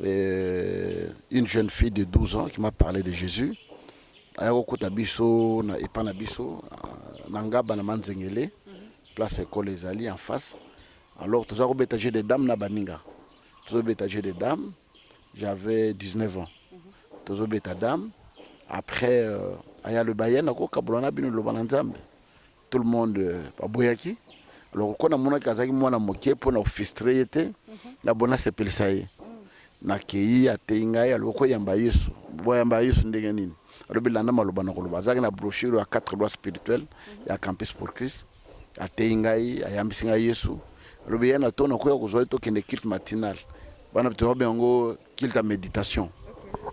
une jeune fille de 12 ans qui m'a parlé de Jésus. Ayakokota biso na epana biso na ngaba na manzengele place école ezali en face. Alors tous beta jeu de dames na baninga. Tous beta jeu de dames. J'avais 19 ans. Tous beta dames. Après aya le bayen ako kabulana bino lo bananzambe. Tout le monde baboyaki. Alors on a mona kazaki mwana moke pona ofistre était na bona sepelisa ye. Na kei ateinga ya loko yamba Yesu. Boyamba Yesu ndenge nini. Alors bilanda maloba na koloba zaki na brochure à 4 lois spirituelles ya Campus pour Christ. Ateinga ya yambisinga Yesu. Alors biyana tona ko yakozwa to kende culte matinal. Bana bito bengo culte méditation.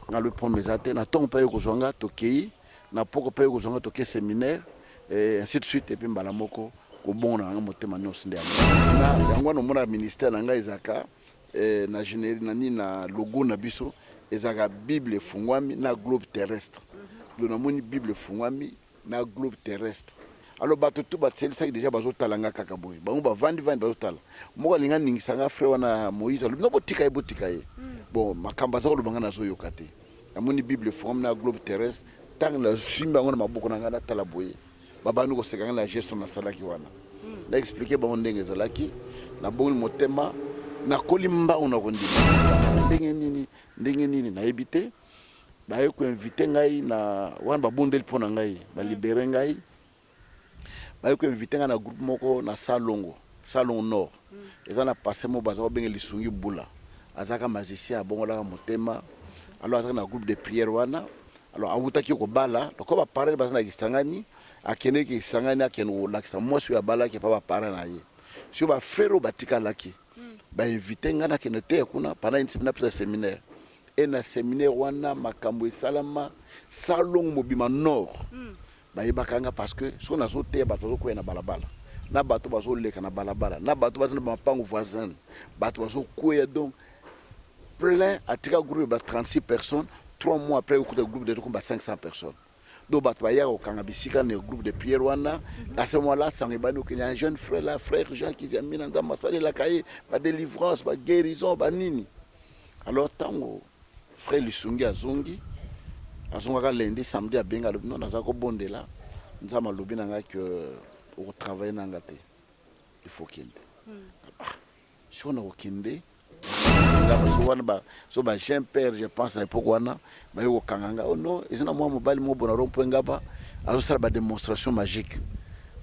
Na le premier matin na ton pa yokozwanga to kei na poko pa yokozwanga to ke séminaire et ainsi de suite et puis mbala moko ko bona nga motema nyonso nde na yango no mona ministère na nga ezaka na généri na ni na logo na biso ezaka Bible fungwami na globe terrestre. Na moni Bible fungwami na globe terrestre. Alors bato tout batseli ça déjà bazotala nga kaka boy. Bango ba vandi bazotala. Moko linga ningisanga frère wana Moïse. No botika ye. Bon makamba za ko banga na zo yokate. Na moni Bible fungwami na globe terrestre. Tang la simba ngona maboko na ngana tala boy. Babanu ko sekanga la gestion na salaki wana. Na expliquer ba ndenge zalaki na bongo motema na kolimba ona kondi. Ndenge nini na ebité. Ba ko inviter ngai na wana babondeli pona ngai ba libérer ngai ba ko inviter ngai na groupe moko na Salongo Nord eza na passé mo baza benga lisungi bula azaka magicien abongola motema alors azaka na groupe de prière wana alors awutaki ko bala ko ba parler baza na kisangani akene ki kisangani akeno lakisa mwasi ya bala ki pa ba parler na ye si ba frère batika laki ba inviter ngai na kenete kuna pendant une semaine après séminaire et na séminaire wana makambo salama Salongo mobima Nord ba yebakanga parce que so na zo te bato zo ko na balabala na bato bazo leka na balabala na bato bazo na mapango voisin bato bazo ko donc plein atika groupe ba 36 personnes 3 mois après au groupe de 500 personnes donc bato ba ya ko kanga bisika na groupe de prière wana à ce moment là sang ebani qu'il y a un jeune frère là frère Jean qui a mis dans masali la cahier ba délivrance ba guérison ba nini alors tango frère Lisungi azongi azongaka lundi samedi à benga non naza ko bondela nzama lobi nanga que au travailler nanga te il faut kende si on a okende so ba jeune père je pense à l'époque wana ba yo kanganga oh non ezina moi mobali mo bona rompo ngaba azo sala ba démonstration magique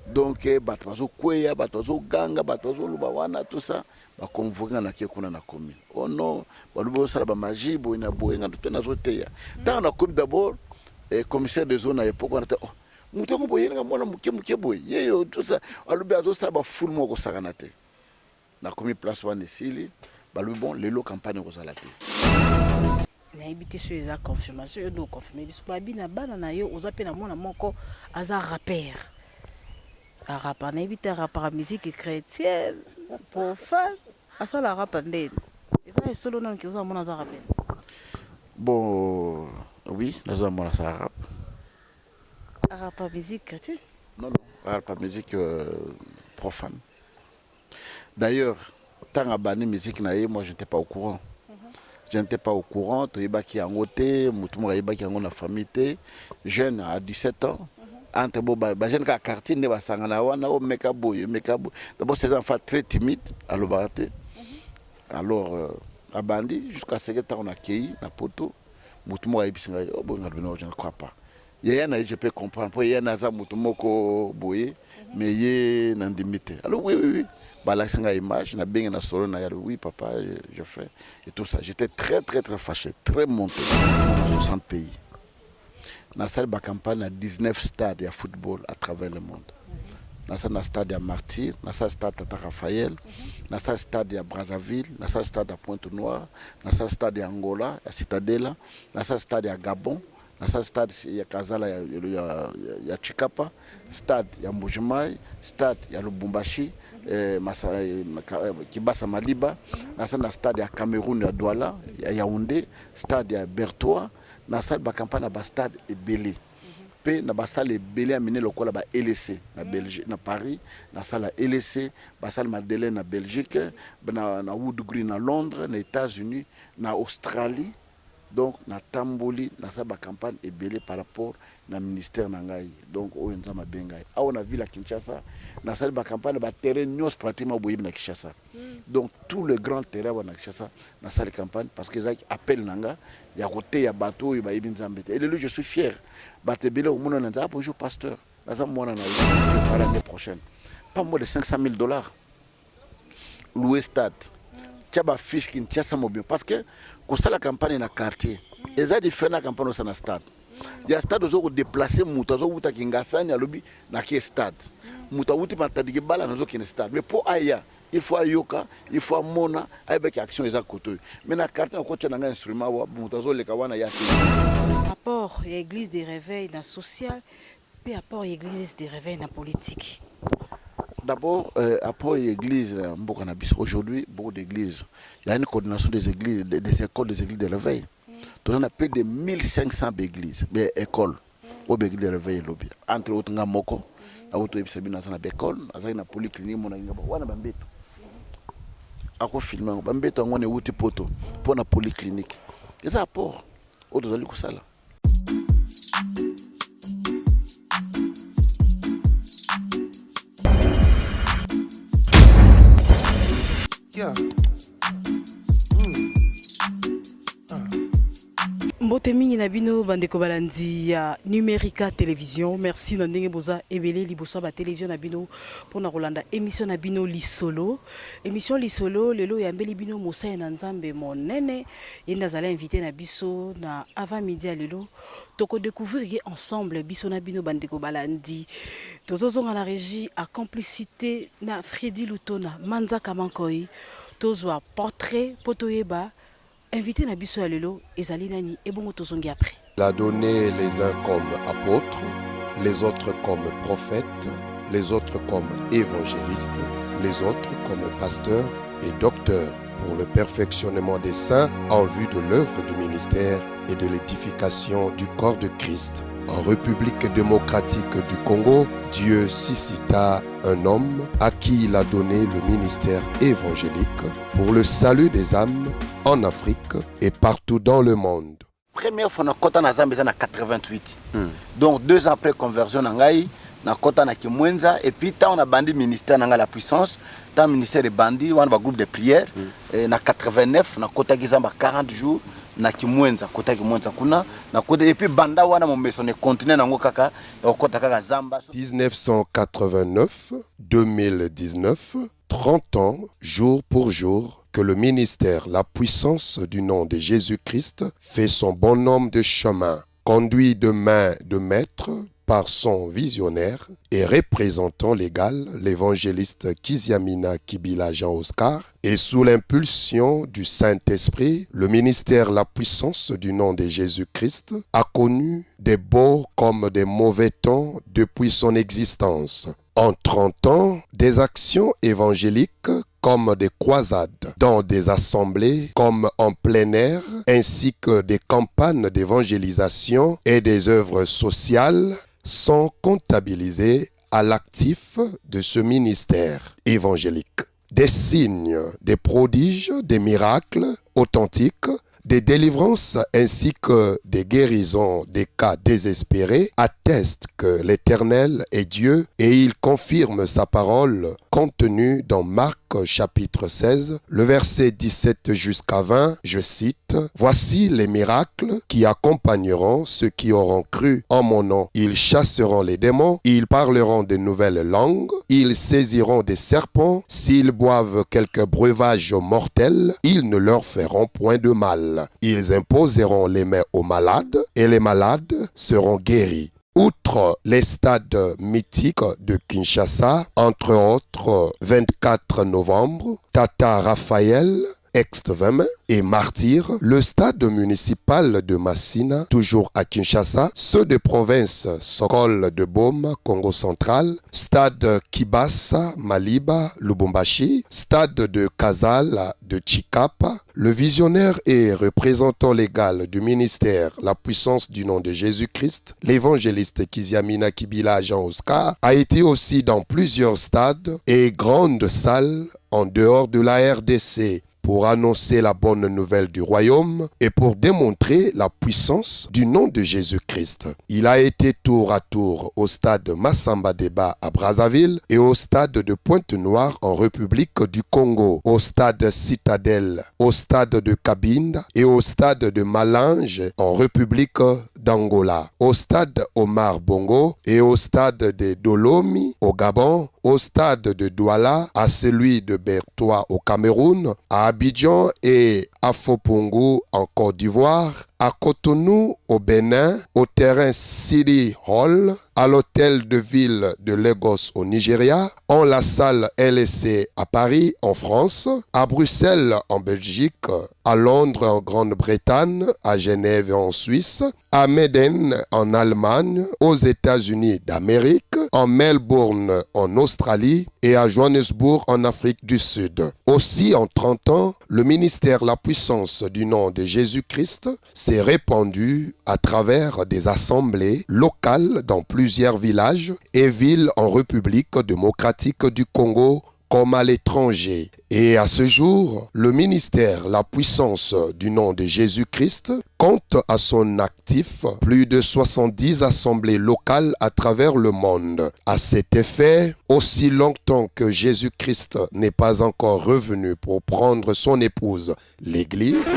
donc bato bazo kweya bato bazo ganga bato bazo luba wana tout ça ba convoquer na kuna na commune oh non ba luba sala ba magie boina boenga tout na zoteya tant na comme d'abord commissaire de zone à l'époque on était oh mutako boyenga mwana muke boy yeyo tout ça alubi azo sala ba full moko sakana te na komi place wana esili ba lubi bon lelo campagne ko sala te na habité sur les confirmation do confirmer biso ba bina bana na yo oza pe na mwana moko aza rappeur a rappeur na habité rappeur musique chrétienne profane asa la rappeur ndene eza solo non ki oza mwana aza rappeur bon oui nazo mwana sa rap rappeur musique chrétienne non rappeur musique profane d'ailleurs tant à bani musique na moi je n'étais pas au courant. Je n'étais pas au courant, tu es qui en côté, mutumo yeba qui en la famille jeune à 17 ans. Entre boba, jeune ka quartier ne ba sangana wana o mekabo. D'abord c'est un enfant très timide à l'obarate. Alors à bandi jusqu'à ce que on a accueilli na poto, mutumo yebisinga o bonga bino je ne crois pas. Yaya je peux comprendre pour yaya naza mutumo ko boye mais yé nandimite. Alors oui. Balaxanga image na benga na solo na oui papa je fais et tout ça j'étais très fâché très monté dans 60 pays na salle ba campagne à 19 stades de football à travers le monde na salle stade à Martyr na salle stade à Raphaël na salle stade à Brazzaville na salle stade à Pointe-Noire na salle stade à Angola à Citadela na salle stade à Gabon na salle stade ya Kazala ya Chikapa stade ya Mbujimai stade ya Lubumbashi Kibasa Maliba, na stade à Cameroun à Douala, à Yaoundé, stade à Bertois, na salle de campagne à stade et Belé. Puis na salle et Belé a mené le col à LC na Belgique, na Paris, na salle à LC, na salle Madeleine à Belgique, na Wood Green à Londres, aux États-Unis, na Australie. Donc na tamboli na sa ba campagne ebele par rapport na ministère na ngai. Donc oyo nzama bengai. Awa na ville à Kinshasa na sali ba campagne ba terrain nyos pratiquement boyebi na Kinshasa. Donc tout le grand terrain na Kinshasa na sali campagne parce que zaki appel nanga ya côté ya bateau ya bayebi nzambe. Et le je suis fier. Batebele au monde na bonjour pasteur. La za mwana na l'année prochaine. Pas moins de $500,000. Louer stade. Tchaba fiche Kinshasa mobile parce que constat la campagne na quartier. Eza différent la campagne au stade. Il y a stade où déplacer muta zo uta kingasani alobi na ki stade. Muta uti matadiki bala na zo ki stade. Mais pour aya, il faut ayoka, il faut mona, avec action eza koto. Mais na quartier ko tcha nga instrument wa muta zo leka wana ya. Rapport à l'église des réveils dans social, puis rapport à l'église des réveils dans politique. D'abord, après l'église, aujourd'hui, beaucoup d'églises, il y a une coordination des églises, des écoles des églises de réveil. Donc, on a plus de 1500 églises, des écoles, aux églises de réveil. Entre autres, il y a Moko, il y a une école, il y a une polyclinique, il y a une bambeto. Ako filmé, bambeto, on a une poto pour la polyclinique. Et ça apport, autres allez ça là. Yeah. Mbote mingi na bino bandeko balandi ya Numérica Télévision. Merci na ndenge boza ebele liboso ba télévision na bino pona kolanda émission na bino Lisolo. Émission Lisolo lelo ya mbeli bino Moussa na Nzambe monene yenda zala invité na biso na avant midi lelo toko découvrir ensemble biso na bino bandeko balandi. Tozozonga na régie à complicité na Freddy Lutona Manza Kamankoi tozwa portrait potoyeba invité na biso ya lelo ezali nani et bongo tozongi après. Il a donné les uns comme apôtres, les autres comme prophètes, les autres comme évangélistes, les autres comme pasteurs et docteurs pour le perfectionnement des saints en vue de l'œuvre du ministère et de l'édification du corps de Christ. En République démocratique du Congo, Dieu suscita un homme à qui il a donné le ministère évangélique pour le salut des âmes en Afrique et partout dans le monde. Première fois, on a Zambie en 88. Donc 2 ans après conversion, on a Kimwenza et puis on a bandi ministère la puissance, dans ministère de bandi, on a un groupe de prière. En 89, on a 40 jours. Na Kimwenza kota Kimwenza kuna na kota et puis banda wana momeso ne continue nango kaka okota kaka Zamba 1989 2019 30 ans jour pour jour que le ministère La Puissance du nom de Jésus-Christ fait son bonhomme de chemin, conduit de main de maître par son visionnaire et représentant légal, l'évangéliste Kiziamina Kibila Jean Oscar, et sous l'impulsion du Saint-Esprit, le ministère La Puissance du nom de Jésus-Christ a connu des beaux comme des mauvais temps depuis son existence. En 30 ans, des actions évangéliques comme des croisades dans des assemblées comme en plein air, ainsi que des campagnes d'évangélisation et des œuvres sociales sont comptabilisés à l'actif de ce ministère évangélique. Des signes, des prodiges, des miracles authentiques, des délivrances ainsi que des guérisons des cas désespérés attestent que l'Éternel est Dieu et il confirme sa parole contenue dans Marc chapitre 16, le verset 17 jusqu'à 20, je cite, « Voici les miracles qui accompagneront ceux qui auront cru en mon nom. Ils chasseront les démons, ils parleront de nouvelles langues, ils saisiront des serpents, s'ils boivent quelque breuvage mortel, ils ne leur feront point de mal. Ils imposeront les mains aux malades et les malades seront guéris. » Outre les stades mythiques de Kinshasa, entre autres 24 novembre, Tata Raphaël, Ex-20 et Martyr, le stade municipal de Massina, toujours à Kinshasa, ceux de province Sokol de Boma, Congo central, stade Kibasa, Maliba, Lubumbashi, stade de Kazal de Chikapa, le visionnaire et représentant légal du ministère La Puissance du nom de Jésus-Christ, l'évangéliste Kiziamina Kibila Jean Oscar, a été aussi dans plusieurs stades et grandes salles en dehors de la RDC pour annoncer la bonne nouvelle du royaume et pour démontrer la puissance du nom de Jésus-Christ. Il a été tour à tour au stade Massamba Deba à Brazzaville et au stade de Pointe-Noire en République du Congo, au stade Citadelle, au stade de Cabinda et au stade de Malange en République d'Angola, au stade Omar Bongo et au stade de Dolomi au Gabon, au stade de Douala, à celui de Bertois au Cameroun, à Abidjan et à Fopungu en Côte d'Ivoire, à Cotonou au Bénin, au terrain City Hall, à l'hôtel de ville de Lagos au Nigeria, en la salle LSC à Paris en France, à Bruxelles en Belgique, à Londres en Grande-Bretagne, à Genève en Suisse, à Médène en Allemagne, aux États-Unis d'Amérique, en Melbourne en Australie et à Johannesburg en Afrique du Sud. Aussi, en 30 ans, le ministère La Puissance du nom de Jésus-Christ s'est répandu à travers des assemblées locales dans plusieurs villages et villes en République démocratique du Congo comme à l'étranger. Et à ce jour, le ministère La Puissance du nom de Jésus-Christ compte à son actif plus de 70 assemblées locales à travers le monde. À cet effet, aussi longtemps que Jésus-Christ n'est pas encore revenu pour prendre son épouse, l'Église,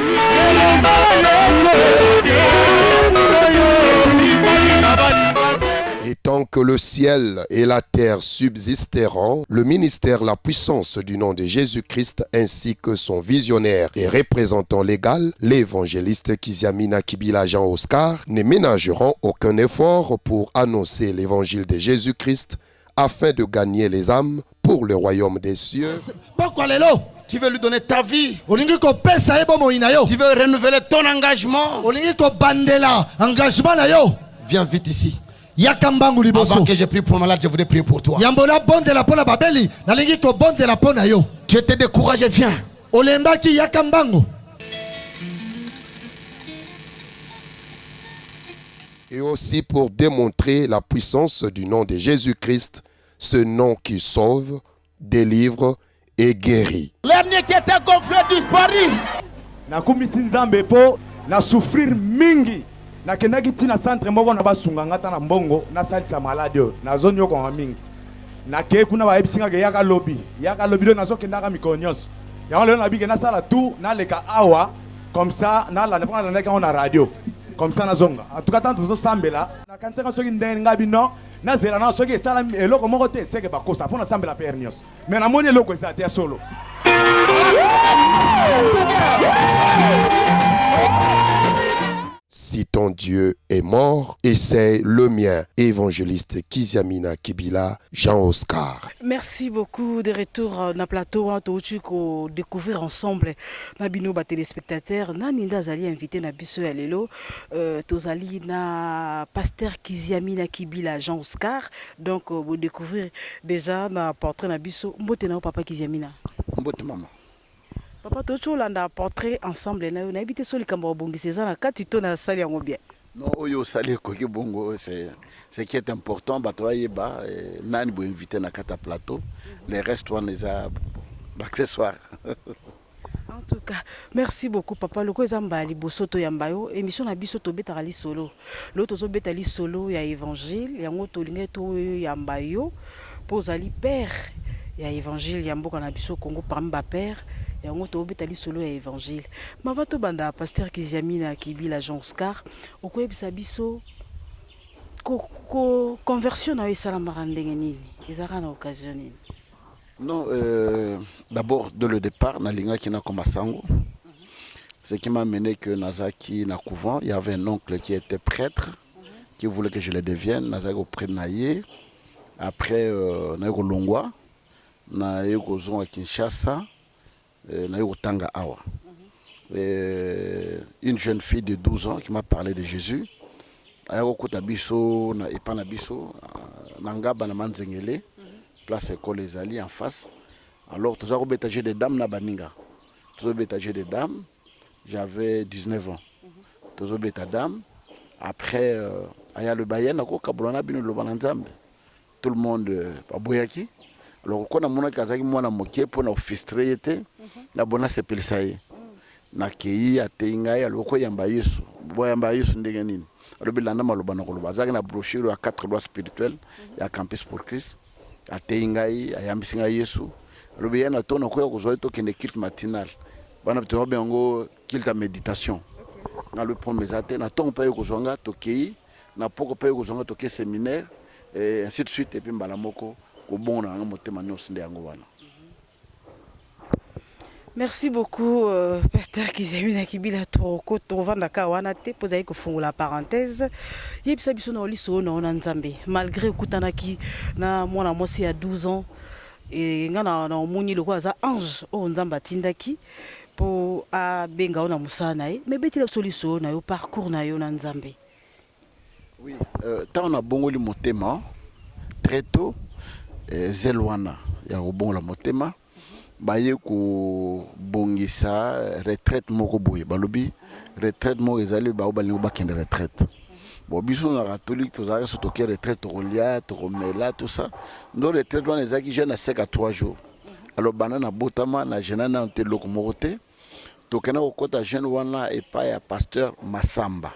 et tant que le ciel et la terre subsisteront, le ministère La Puissance du nom de Jésus-Christ ainsi que son visionnaire et représentant légal, l'évangéliste Kiziamina Kibila Jean Oscar, ne ménageront aucun effort pour annoncer l'évangile de Jésus-Christ afin de gagner les âmes pour le royaume des cieux. Pourquoi Lelo? Tu veux lui donner ta vie. Tu veux renouveler ton engagement. Viens vite ici. Avant que je prie pour malade, je voudrais prier pour toi. Tu étais découragé, viens. Et aussi pour démontrer la puissance du nom de Jésus-Christ, ce nom qui sauve, délivre et guérit. L'année qui était gonflé disparu. Na kumisi nzambe po na souffrir mingi. Na kendaki tina centre moko na basunga ngata na mbongo na salisa malade na zone yoko nga mingi. Na ke kuna ba ebisinga ke yaka lobby do na zo kendaka mikonyos. Ya lelo na bige na sala tout na leka awa comme ça na la na ndeka na radio. Comme ça na zonga. En tout cas tant zo sambela na kantseka soki ndenga bino na zela na soki sala eloko moko te seke bakosa pona sambela pernios. Mais na moni eloko za te solo. Si ton Dieu est mort, essaie le mien. Évangéliste Kiziamina Kibila, Jean Oscar. Merci beaucoup de retour na plateau ko découvrir ensemble na bino ba téléspectateurs na ninda zali invité na biso ya lelo tozali na pasteur Kiziamina Kibila Jean Oscar. Donc vous découvrir déjà na portrait na biso mbote na papa Kiziamina. Mbote maman. Papa tocholanda portrait ensemble na habité sur le cambo bongisa na katito na sali yango bien. Non, oyo sali ko ki bongo c'est qui est important batoye ba nani bo invité na kata plateau les restes on les a accessoires. En tout cas, merci beaucoup papa. Loko ezamba liboso to yambayo émission na biso to betaka li solo. L'autre zo betali solo ya évangile yango to linga to yambayo pozali père ya évangile ya mboka na biso Congo parmi ba père yango to betali solo ya évangile. Mava to banda pasteur Kiziamina Kibila Jean Oscar okoyebisa biso ko conversion na esala marandenge nini ezaka na occasion nini. Non, d'abord, dès le départ, Nalinga qui n'a comme Sango. Ce qui m'a mené que Nazaki na couvent, il y avait un oncle qui était prêtre, qui voulait que je le devienne. Nazaki auprès de Naye. Après, Naye Longwa, Naye Zon à Kinshasa, Naye Tanga Awa. Une jeune fille de 12 ans qui m'a parlé de Jésus. Naye Kotabiso, na Epanabiso, Nangaba na Manzengele. Place école les alliés en face. Alors, tous les bétagers des dames na baninga. Tous les bétagers des dames, j'avais 19 ans. Tous les bétagers dames. Après, il y a le Bayen, tout le monde, pas Boyaki. alors ko na mona kazaki mwana mokie po na ofistre yete na bona sepelisa ye na kei ateinga ya loko yamba Yesu bo yamba Yesu ndenge nini alobi landa maloba na koloba azaki na brochure ya 4 lois spirituelles ya Campus pour Christ ateinga yi ayambisinga Yesu alobi yana tona ko yakozwa to kende culte matinal bana to bengo culte méditation na le promesa te na ton pa yokozwanga to kei na poko pa yokozwanga to ke séminaire et ainsi de suite et puis mbala moko ko bon na motema nyonso nde yango wana. Merci beaucoup, Pasteur Kizemina Kibila Toroko, Tovanda Kawanate, pour que vous la parenthèse. Il y a des gens qui sont en Nzambe, malgré Kutanaki, na moi il y a 12 ans, et il y a un ange au Nzamba Tindaki pour à Benga na Musanae, mais beti la solution na yo parcours na yo na Nzambe. Oui, tant on a bon le motema très tôt, Zelwana, il y a bon la motema. Baye ko bongisa retraite moko boye balobi retraite mo ezali ba obali ba kende retraite bon biso na catholique to zaka soto ke retraite to lia to mela tout ça ndo retraite wana ezaki jeune à 5 à 3 jours alors banana botama na jeune na te loko morote to kana ko kota jeune wana et pas ya pasteur Masamba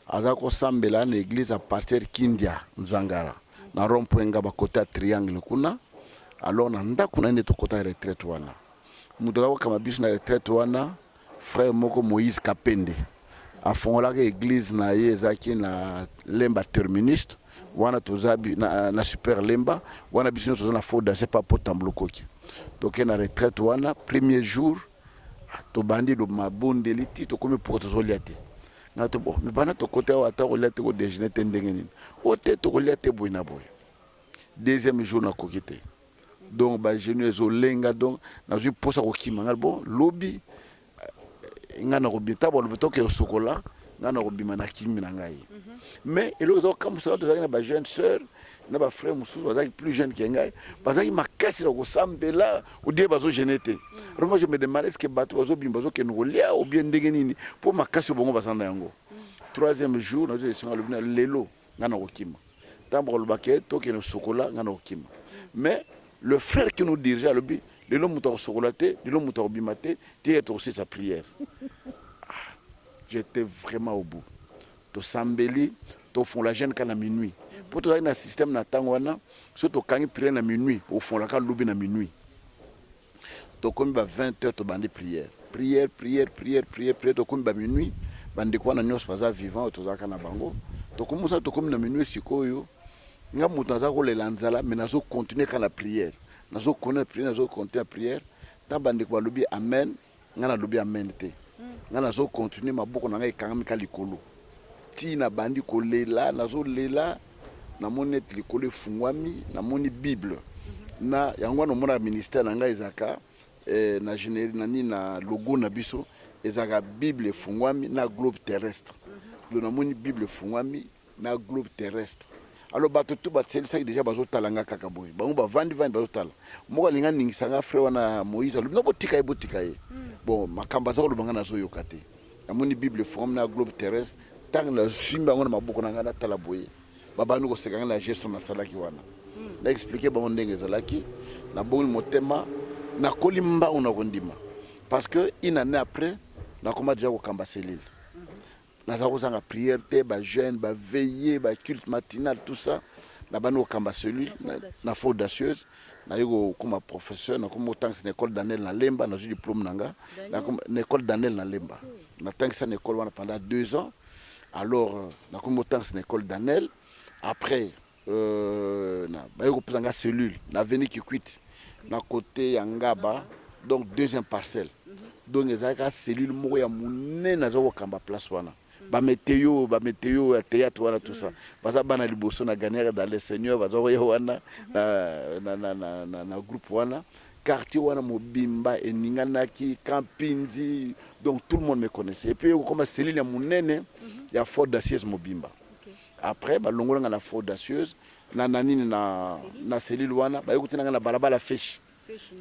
azako sambela na église à pasteur Kindia Nzangara na rompoenga ba kota triangle kuna. Alors nanda kuna nde tokota retraite wana mudala kama biso na retraite wana frère moko Moïse Kapende afongola ke église na ye ezaki na lemba terministe wana tozabi na super lemba wana biso tozo na foda c'est pas pour tamblokoki donc na retraite wana premier jour to bandi do mabondeli ti to komi pour to zoliate na to bon me bana to kota wa ta oliate ko déjeuner tendenge nini o te to oliate boina boy deuxième jour na kokite donc ba jeune ezolenga donc nazui posa ko kimanga bon lobby ngana ko bita bo lobeto ke sokola ngana ko bima na kimi na ngai mais elo zo comme ça to na ba jeune sœur na ba frère mususu bazaki plus jeune que ngai bazaki makasi ko sambela ou dire bazo genete alors moi je me demande est-ce que bato bazo bimba bazo ke ngolia ou bien ndenge nini pour makasi bongo basanda yango troisième jour na je senga le lelo ngana ko kima tambo lo baket to ke no sokola ngana ko kima mais le frère qui nous dirigeait à l'objet, l'homme mouton socolaté, l'homme mouton bimaté, t'es aussi sa prière. J'étais vraiment au bout. To sambeli, to fond la gêne quand à minuit. Pour tout un système na tangwana, surtout quand il prie à minuit, au fond la quand l'objet na minuit. To comme 20h to bande prière. Prière, to comme minuit, bande quoi na nyos pas vivant to zaka na bango. To comme ça to comme na minuit sikoyo. Nga mutanza ko le lanzala mais nazo continuer quand la prière nazo connaître prière nazo continuer la prière ta bande ko lobi amen nga na lobi amen te nga nazo continuer maboko na ngai kangami ka likolo ti na bandi ko lela nazo lela na monet likolo fungwami na moni bible na yango no mona ministère na ngai zaka na généri na ni na logo na biso ezaka bible fungwami na globe terrestre do na moni bible fungwami na globe terrestre. Alors bato tout batseli ça déjà bazo talanga kaka boy bango ba vandi bazo tala moko linga ningisanga frère wana Moïse alobi no botika ye bon makamba za ko lobanga nazo yokate amoni bible forme na globe terrestre tang na simba ngona maboko na ngana tala boy baba nuko sekanga na gestion na salaki wana na expliquer bango ndenge zalaki na bongo motema na kolimba ona kondima parce que une année après na koma déjà ko kamba cellule. Nous avons une prière, des jeunes, des veillées, des cultes matinal, tout ça. Nous avons une cellule, une faute audacieuse. Nous avons comme professeur, nous avons une école d'Anel dans Lemba, nous avons un diplôme. Une école d'Anel dans Lemba. Nous avons une école pendant 2 ans. Alors, nous avons une école d'Anel. Après, nous avons une cellule, nous avons une quitte. Nous côté Yangaba, donc 2e parcelle. Donc, nous avons une cellule qui est en place. Ba météo théâtre voilà tout ça parce que bana liboso na gagner dans les seigneurs bazo wana na groupe wana quartier wana mobimba eninganaki campinzi donc tout le monde me connaissait et puis comme Céline munene ya Fort d'Assieuse mobimba après ba longola na Fort d'Assieuse na nanini na Céline wana ba yokutina na balabala fesh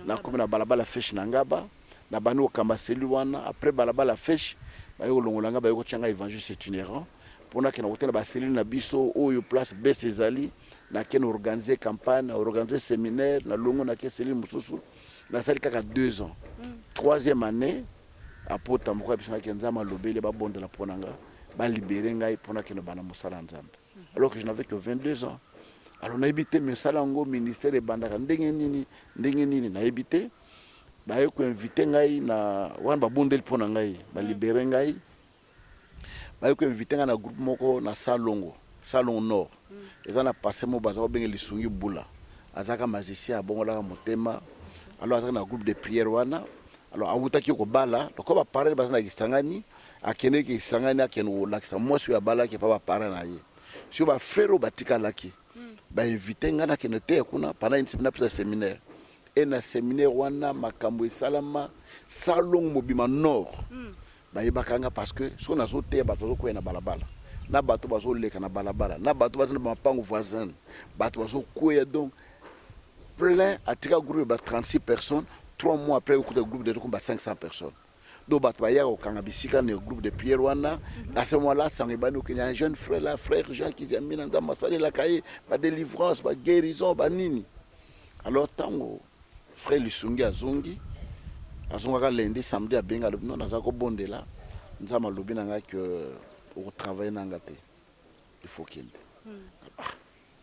na comme na balabala fesh na ngaba na banu kamba Céline wana après balabala fesh bayo longolanga bayo changa évangile c'est itinérant pona ke na hôtel ba cellule na biso oyo place Besezali na ken organiser campagne, organiser séminaire, na longo na ke cellule mususu, na sali kaka 2 ans. Troisième année, après tamboka bisana ke nzama lobele ba bonde la ponanga, ba libérer ngai pona ke no bana musala nzambe. Alors que je n'avais que 22 ans. Alors na habité musala ngo ministère de bandaka ndenge nini na habité. Ba yo ko inviter ngai na wana ba bondeli pona ngai, ba libérer ngai. Ba yo ko inviter ngai na groupe moko na Salongo Nord. Eza na passé mo baza benga lisungi bula. Azaka magicien abongola motema. Alors azaka na groupe de prière wana. Alors awuta ki ko bala, ko ba parler baza na kisangani, akene ki kisangani akeno lakisa moi sur ya bala ki pa ba parler na ye. Sur ba frère batika laki. Ba inviter ngai na kenote kuna pendant une semaine après séminaire. Et na séminaire wana makambo esalama Salongo mobima Nord. Ba yebakanga parce que so na zo te bato zo ko na balabala. Na bato bazo leka na balabala. Na bato bazo na mapango voisin. Bato bazo ko donc plein atika groupe ba 36 personnes. 3 mois après, au groupe de 500 personnes. Donc, au Kangabisika, le groupe de Pierre Wana. À ce moment-là, il y a un jeune frère, là, frère Jean qui a mis dans ma salle, la cahier, pas délivrance, pas guérison, pas nini. Alors, tant que frère Lissungi a zongi, à son lundi, samedi à Benga, non, dans un bonde là, nous avons lobby que au travail n'angate. Il faut qu'il y ait.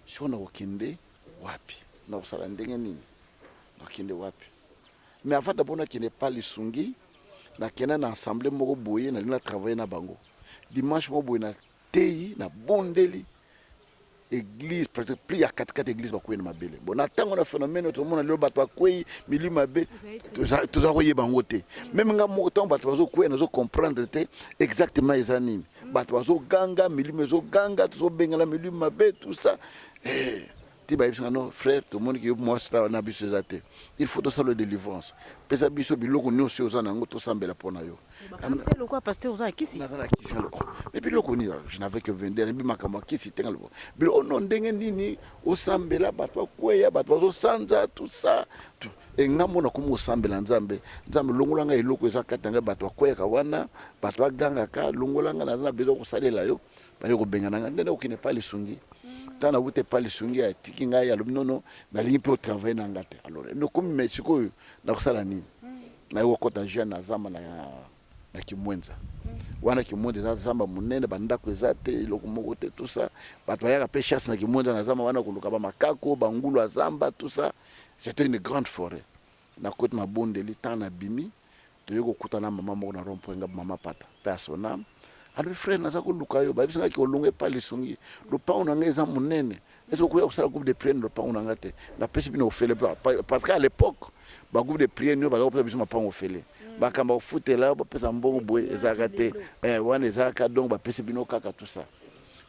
Si on a au kinde, wapi. Non, ça l'a ndengeni. Non, kinde wapi. Mais avant d'abord qui n'est pas Lisungi, na kena na assemblée moko boye na travailler na bango. Dimanche mo boye na tei na bondeli église presque plus à 4 églises ba koyena mabele. Bon na tango na phénomène tout le monde le bato koyi mili mabe tous aroyer bango te. Même nga mo tango bato bazo koyena zo comprendre te exactement ezanini. Bato bazo ganga mili mezo ganga tous bengala mili mabe tout ça. Non, frère, tout le monde qui est moi, il faut ça le délivrance. Pesa biso biloko ni aussi aux anango to sambela pona yo. C'est le quoi pasteur aux kisi. Mais biloko ni je n'avais que 22 et puis makama kisi tenga. Bilo non ndenge nini o sambela batwa kweya batwa zo sanza tout ça. Et ngambo na kumu sambela nzambe. Nzambe longolanga eloko eza katanga batwa kweya ka wana, batwa ganga ka longolanga na bezo ko salela yo. Ba yo ko bengana ndene okine pas Lisungi. Tant na wute pas Lisungi a tiki ngai ya luminono na lingi pe travailler na ngate. Alors no comme mesiko na kusala nini. Na yo kota jeune na zamba na kimwenza. Wana kimwenza za zamba munene banda kweza te iloko moko te tout ça. Bato ya pe chasse na kimwenza na zamba wana kuluka ba makako bangulu ya zamba tout ça. C'était une grande forêt. Na côte mabonde l'état na bimi to yoko kutana mama moko na rompoenga mama pata. Personnel. Alors frère nazako lukayo ba bisinga ki olonge pa Lisungi le pa onanga eza munene est-ce que ça groupe de prière le pa onanga te na pesi bino ofele parce qu'à l'époque ba groupe de prière no ba ko bisima pa ofele ba kamba ofutela ba pesa mbongo boye ezaka te wana ezaka donc ba pesi bino kaka tout ça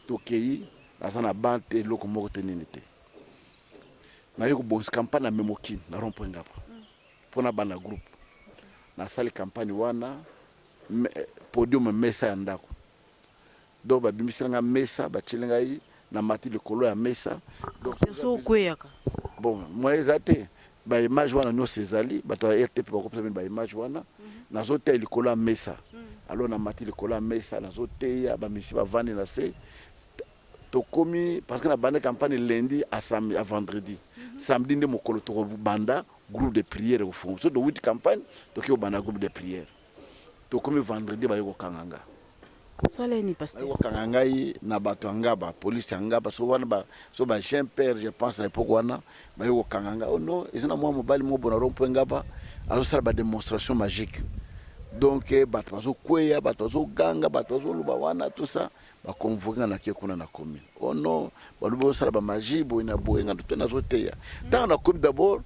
to kei na bante loko moko te nini te na yo ko bon campagne na memoki na rompo ngapa pona bana groupe na sali campagne wana podium mesa ya ndako donc babimisanga mesa bachelenga yi na mati likolo ya mesa donc so kweyaka bon moi ezate ba image wana no sezali bato ya RTP ba kopesa ba image wana nazo te likolo ya mesa alors na mati likolo ya mesa nazo te ya ba misi ba vandi na se to komi parce que na bande campagne lundi à samedi à vendredi samedi nde mokolo to banda groupe de prière au fond so de 8 campagne to ki banda groupe de prière to komi vendredi ba yoko kanganga sala ni pasteur yoko kanganga na bato ngaba police ngaba so wana ba so ba jeune père je pense à époque wana ba yoko kanganga oh non ezina moi mobali mo bona rompo ngaba azo sala ba démonstration magique donc bato bazo kweya bato bazo ganga bato bazo luba wana tout ça ba convoquer na kuna na commune oh non ba luba sala ba magie bo ina bo nga to na zo teya tant na comme d'abord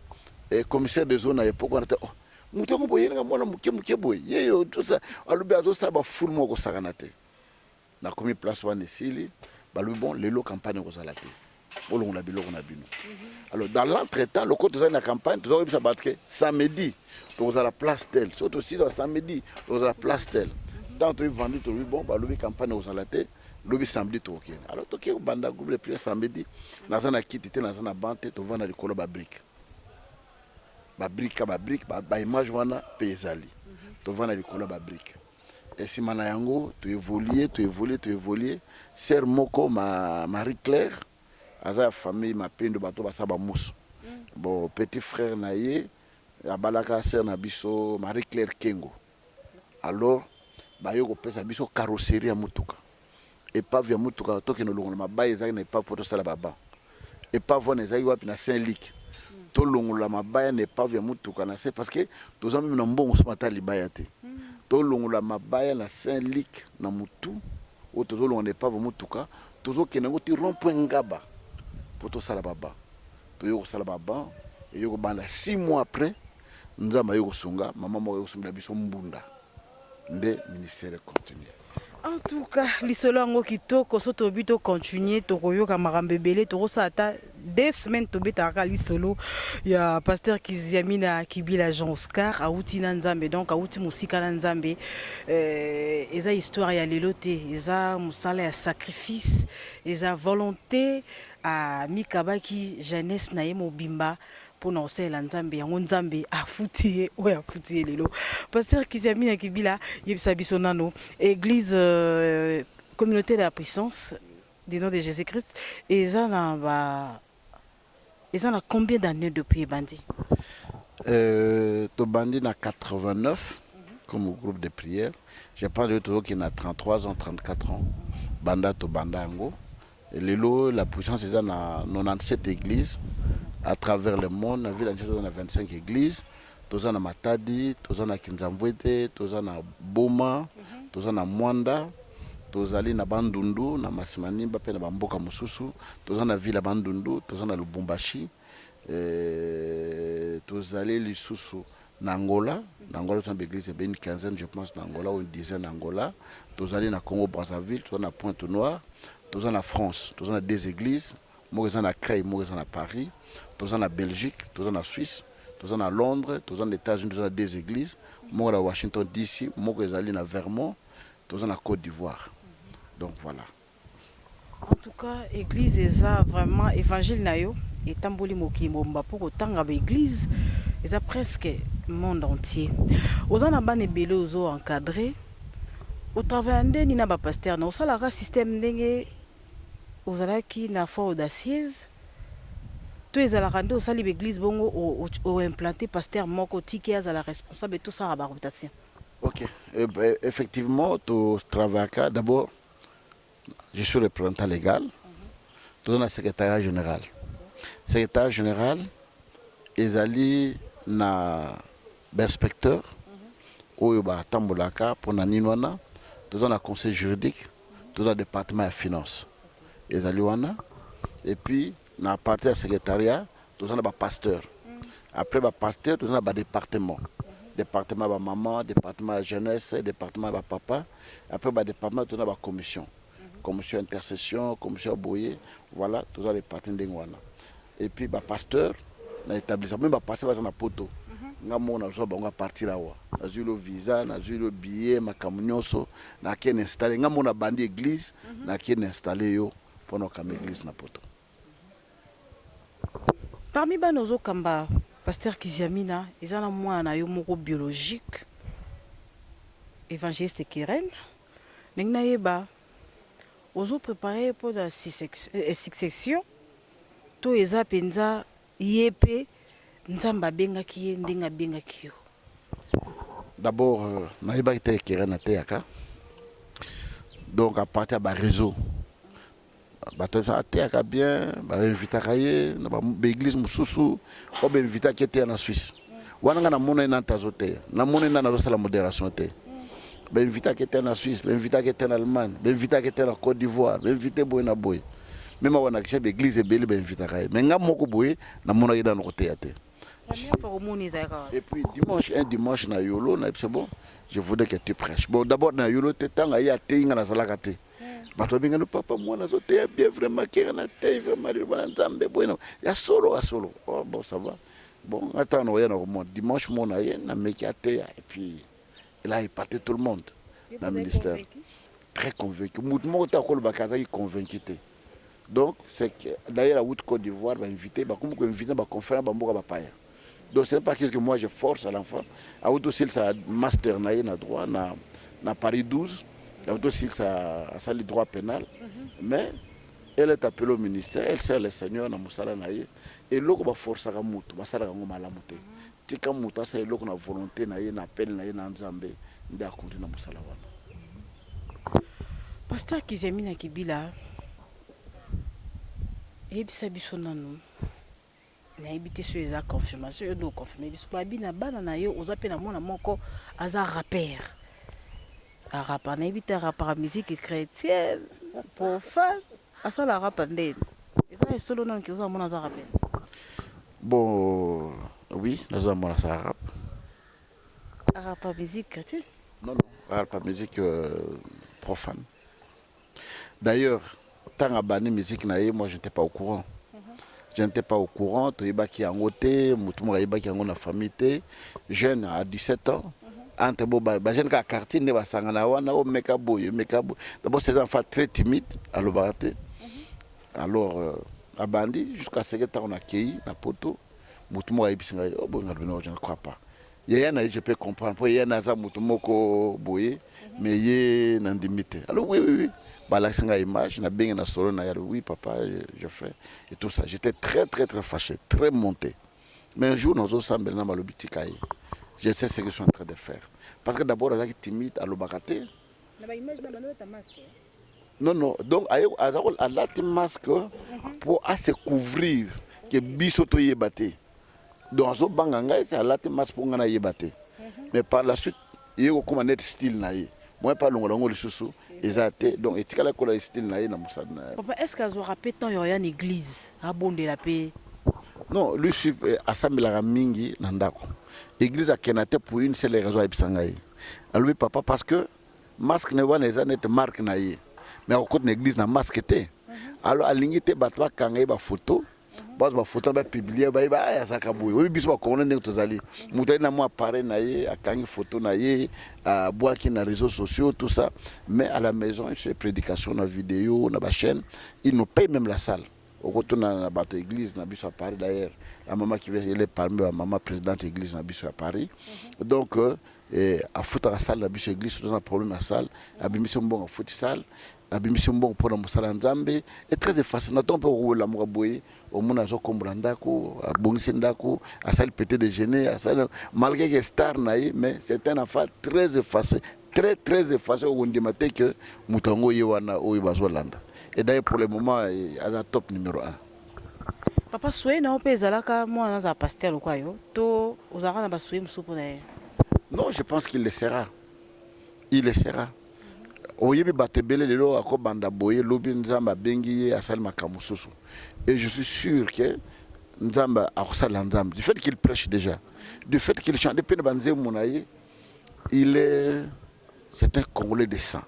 commissaire de zone à époque on était oh mutongo boyenga mwana muke boye yeyo tout ça alubi azo sa ba full moko sakana te na komi place wana esili balubi bon lelo campagne ko sala te bolongo na biloko na bino alors dans l'entretemps le côté de la campagne tout ça battre que samedi to za la place telle surtout si samedi to za la place telle tant to vendu to bon balubi campagne ko sala te lobi samedi to ok alors to ke banda groupe de prière samedi na zana kiti te na zana bante to vana likolo ba brique ba image wana pezali to vana likolo ba brique et si mana yango to évoluer sœur moko Marie Claire aza ya famille Mapendo bato basaba musu. Bon petit frère na ye abalaka sœur na biso Marie Claire Kengo. Alors bayo ko pesa biso carrosserie ya mutuka. Epave ya mutuka toke no longola mabaya ezaki na epave poto sala baba. Epave na ezaki wapi na Saint-Luc. To longola mabaya na epave ya mutuka na c'est parce que toza même na mbongo so mata libaya te. To longola mabaya na Saint-Luc na mutu o tozo longola epave mutuka tozo kenango ti rond-point Ngaba poto sala baba. To yo sala baba et yo banda 6 mois après nzamba yo sunga maman mo yo sunga biso mbunda. Nde ministère continue. En tout cas, lisolo yango kitoko so tobi to continuer to koyoka makambo ebele to kosata 2 semaines to betaka lisolo ya pasteur Kiziamina Kibila Jean Oscar auti na Nzambe donc auti musika na Nzambe eza histoire ya lelo te eza musala ya sacrifice eza volonté a mikabaki jeunesse na ye mobimba pour nous la Nzambe yango Nzambe afuti o afuti lelo pasteur Kiziamina Kibila yebisa biso nano église communauté de la puissance du nom de Jésus-Christ et ça na combien d'années depuis bandi to bandi na 89 comme groupe de prière je pense de tout qui a 33 ans 34 ans banda to banda yango et lelo la puissance est na 97 églises à travers le monde, la ville on a 25 églises, tous en Matadi, tous en Kinzamvwete, tous en Boma, tous en Mwanda, tous en na Bandundu, na Masimani, Bape na Bamboka Mususu, tous en ville Bandundu, tous en Lubumbashi, tous en Lisusu, Angola, Angola c'est une église, une quinzaine je pense d'Angola ou une dizaine d'Angola, tous en na Congo Brazzaville, tous en Pointe-Noire, tous en France, tous en 2 églises, moi en a Creil, moi en a Paris. Tous en Belgique, tous en Suisse, tous en Londres, tous en États-Unis, tous en 2 églises, moi à Washington DC, moi à Vermont, tous en Côte d'Ivoire. Donc voilà. En tout cas, l'église est vraiment évangile nayo et tamboli mokimomba pour autant avec l'église, c'est presque le monde entier. Aux en abane belé aux encadré, au travers de nina ba pasteur, na osala système ndenge aux alaki na foi audacieuse. Tous les alakande au sali l'église bongo au implanté pasteur moko tiki à la responsable et tout ça à la réputation. Ok, effectivement, tu travailles d'abord, je suis représentant légal, tu es le secrétaire général. Secrétaire général, ils allaient na inspecteur, au yoba tambolaka pour naninwana, tu es le conseil juridique, tu es le département de finances. Ils allaient wana, et puis na partie du secrétariat, nous avons un pasteur. Après le pasteur, nous avons un département. Département de maman, département de jeunesse, département de papa. Après le département, nous avons une commission. Commission intercession, commission boyer. Voilà, nous avons les parties de Ngwana. Et puis le pasteur, dans l'établissement, même le pasteur va dans poto. Nous avons parti là. Nous avons le visa, nous avons le billet, nous avons installé. Nous avons bandi église, nous avons installé pour nous église na poto. Parmi nos kamba, pasteur Kiziamina, ils ont un moyen moko biologique, évangéliste Keren. N'engnaeba, ils ont préparé pour la succession. Tout les apenza yépe, nzamba benga kiye ndenga benga kiyo. D'abord, naeba ite Keren ateyaka. Donc à partir du réseau. Bato ateyaka bien, invita kaye na l'église mususu, o invita qui était en Suisse. Wana nga na mona na tazote, na mona na la modération te. Invita qui était en Suisse, invita qui était en Allemagne, invita qui était en Côte d'Ivoire, invité boy na boy. Même wana chef d'église ebele invita kaye. Mais nga moko boy na mona ida na côté te. Et puis dimanche na yolo na c'est bon, je voudrais que tu prêches. Bon d'abord na yolo te tanga ya te nga na salaka te. Batobinga no papa mwana zote bien vraiment kera na te vraiment bana nzambe bueno ya solo a solo. Oh bon ça va. Bon attends on yana ko dimanche mon na na meki ate et puis il a épaté tout le monde dans le ministère. Très convaincu. Mouvement ta ko le bakaza qui convaincu. Donc c'est que d'ailleurs la route Côte d'Ivoire va inviter ba comme inviter ba conférence ba mboka ba paya. Donc c'est pas quelque que moi je force à l'enfant. A aussi ça master na droit na Paris 12. Il y a aussi ça le droit pénal. Mais elle est appelée au ministère, elle sert le Seigneur na musala na ye et loko ba forcer ka mutu basala ka ngoma la mutu tika mutu asa loko na volonté na ye na appel na ye na Nzambe nde akundi na musala wana. Pasteur Kizemina Kibila ebisa biso nanu na ebité sur les confirmation et do confirmer biso ba bina bana na yo oza pe na mona moko aza rappeur a rappeur na ebité rappeur musique chrétienne profane asa la rappeur ndene eza solo non ki oza mona aza rappeur. Bon, oui, nous avons la rap. Rappeur musique chrétienne? Non, rap musique profane. D'ailleurs, tant à banni musique naïe, moi je n'étais pas au courant. Je n'étais pas au courant, tu es qui en côté, moutouma qui en a famille, jeune à 17 ans. Entre les jeunes qui ont quartier, ne va s'en aller, au mekabo. D'abord, c'est un enfant très timide à l'Obarate. Alors, à Bandi, jusqu'à ce que tu aies accueilli, la poteau, moutouma qui a oh bon, je ne crois pas. Je peux comprendre. Il y a un moutouma qui mais il y a un limité. Alors, oui. Balaxanga image, na bien na solo na yaro, oui papa, je fais et tout ça. J'étais très fâché, très monté. Mais un jour nous ensemble na malobiti kai. Je sais ce que je suis en train de faire. Parce que d'abord elle est timide à l'obakate. Na ba image na manoa ta masque. Non, donc azakol a la masque pour à se couvrir que bisoto yebate. Donc zo banganga c'est la masque pour ngana yebate. Mais par la suite, il y a comme un style na ye. Moi pas longo le sous exact donc etikala ko la style na ye na musana. Papa, est-ce qu'azo rappé tant y a une église à bonde la paix? Non, lui suis assemblera mingi na ndako. Église a kenate pour une seule raison ebisanga ye. Alors papa parce que masque ne wana eza net marque na ye. Mais au côté de l'église na masque té. Alors alingi te batwa kanga ba photo. Bas ba photo ba publier ba ya sakaboy. Oui biso ba kona ndenge tozali. Mutai na mo appareil na ye akangi photo na ye a boaki na réseaux sociaux tout ça. Mais à la maison, il fait prédication na vidéo na ba chaîne, il nous paye même la salle. Au côté na bateau église na biso à Paris d'ailleurs. La maman qui vient elle est parmi la maman présidente église na biso à Paris. Donc a foutre la salle na biso église dans un problème à salle, a bimission bon a foutre salle. Abimission bon pour la musala nzambe est très facile na tombe pour la moraboye au mona zo kombranda ko bongisi ndako a salle pété déjeuner a salle malgré que star naï mais c'est un enfant très effacé très effacé au ndimate que mutango yewana o bazolanda et d'ailleurs pour le moment à top numéro 1. Papa soué na ope zalaka moi na pasteur quoi yo to ozara na basoué musupo na. Non, je pense qu'il le sera. Il le sera. Oyebi batebele lelo akobanda boye lobi nzamba bengi asali makambo susu et je suis sûr que nzamba akosala nzamba du fait qu'il prêche déjà du fait qu'il chante depuis banze monaye c'est un Congolais de sang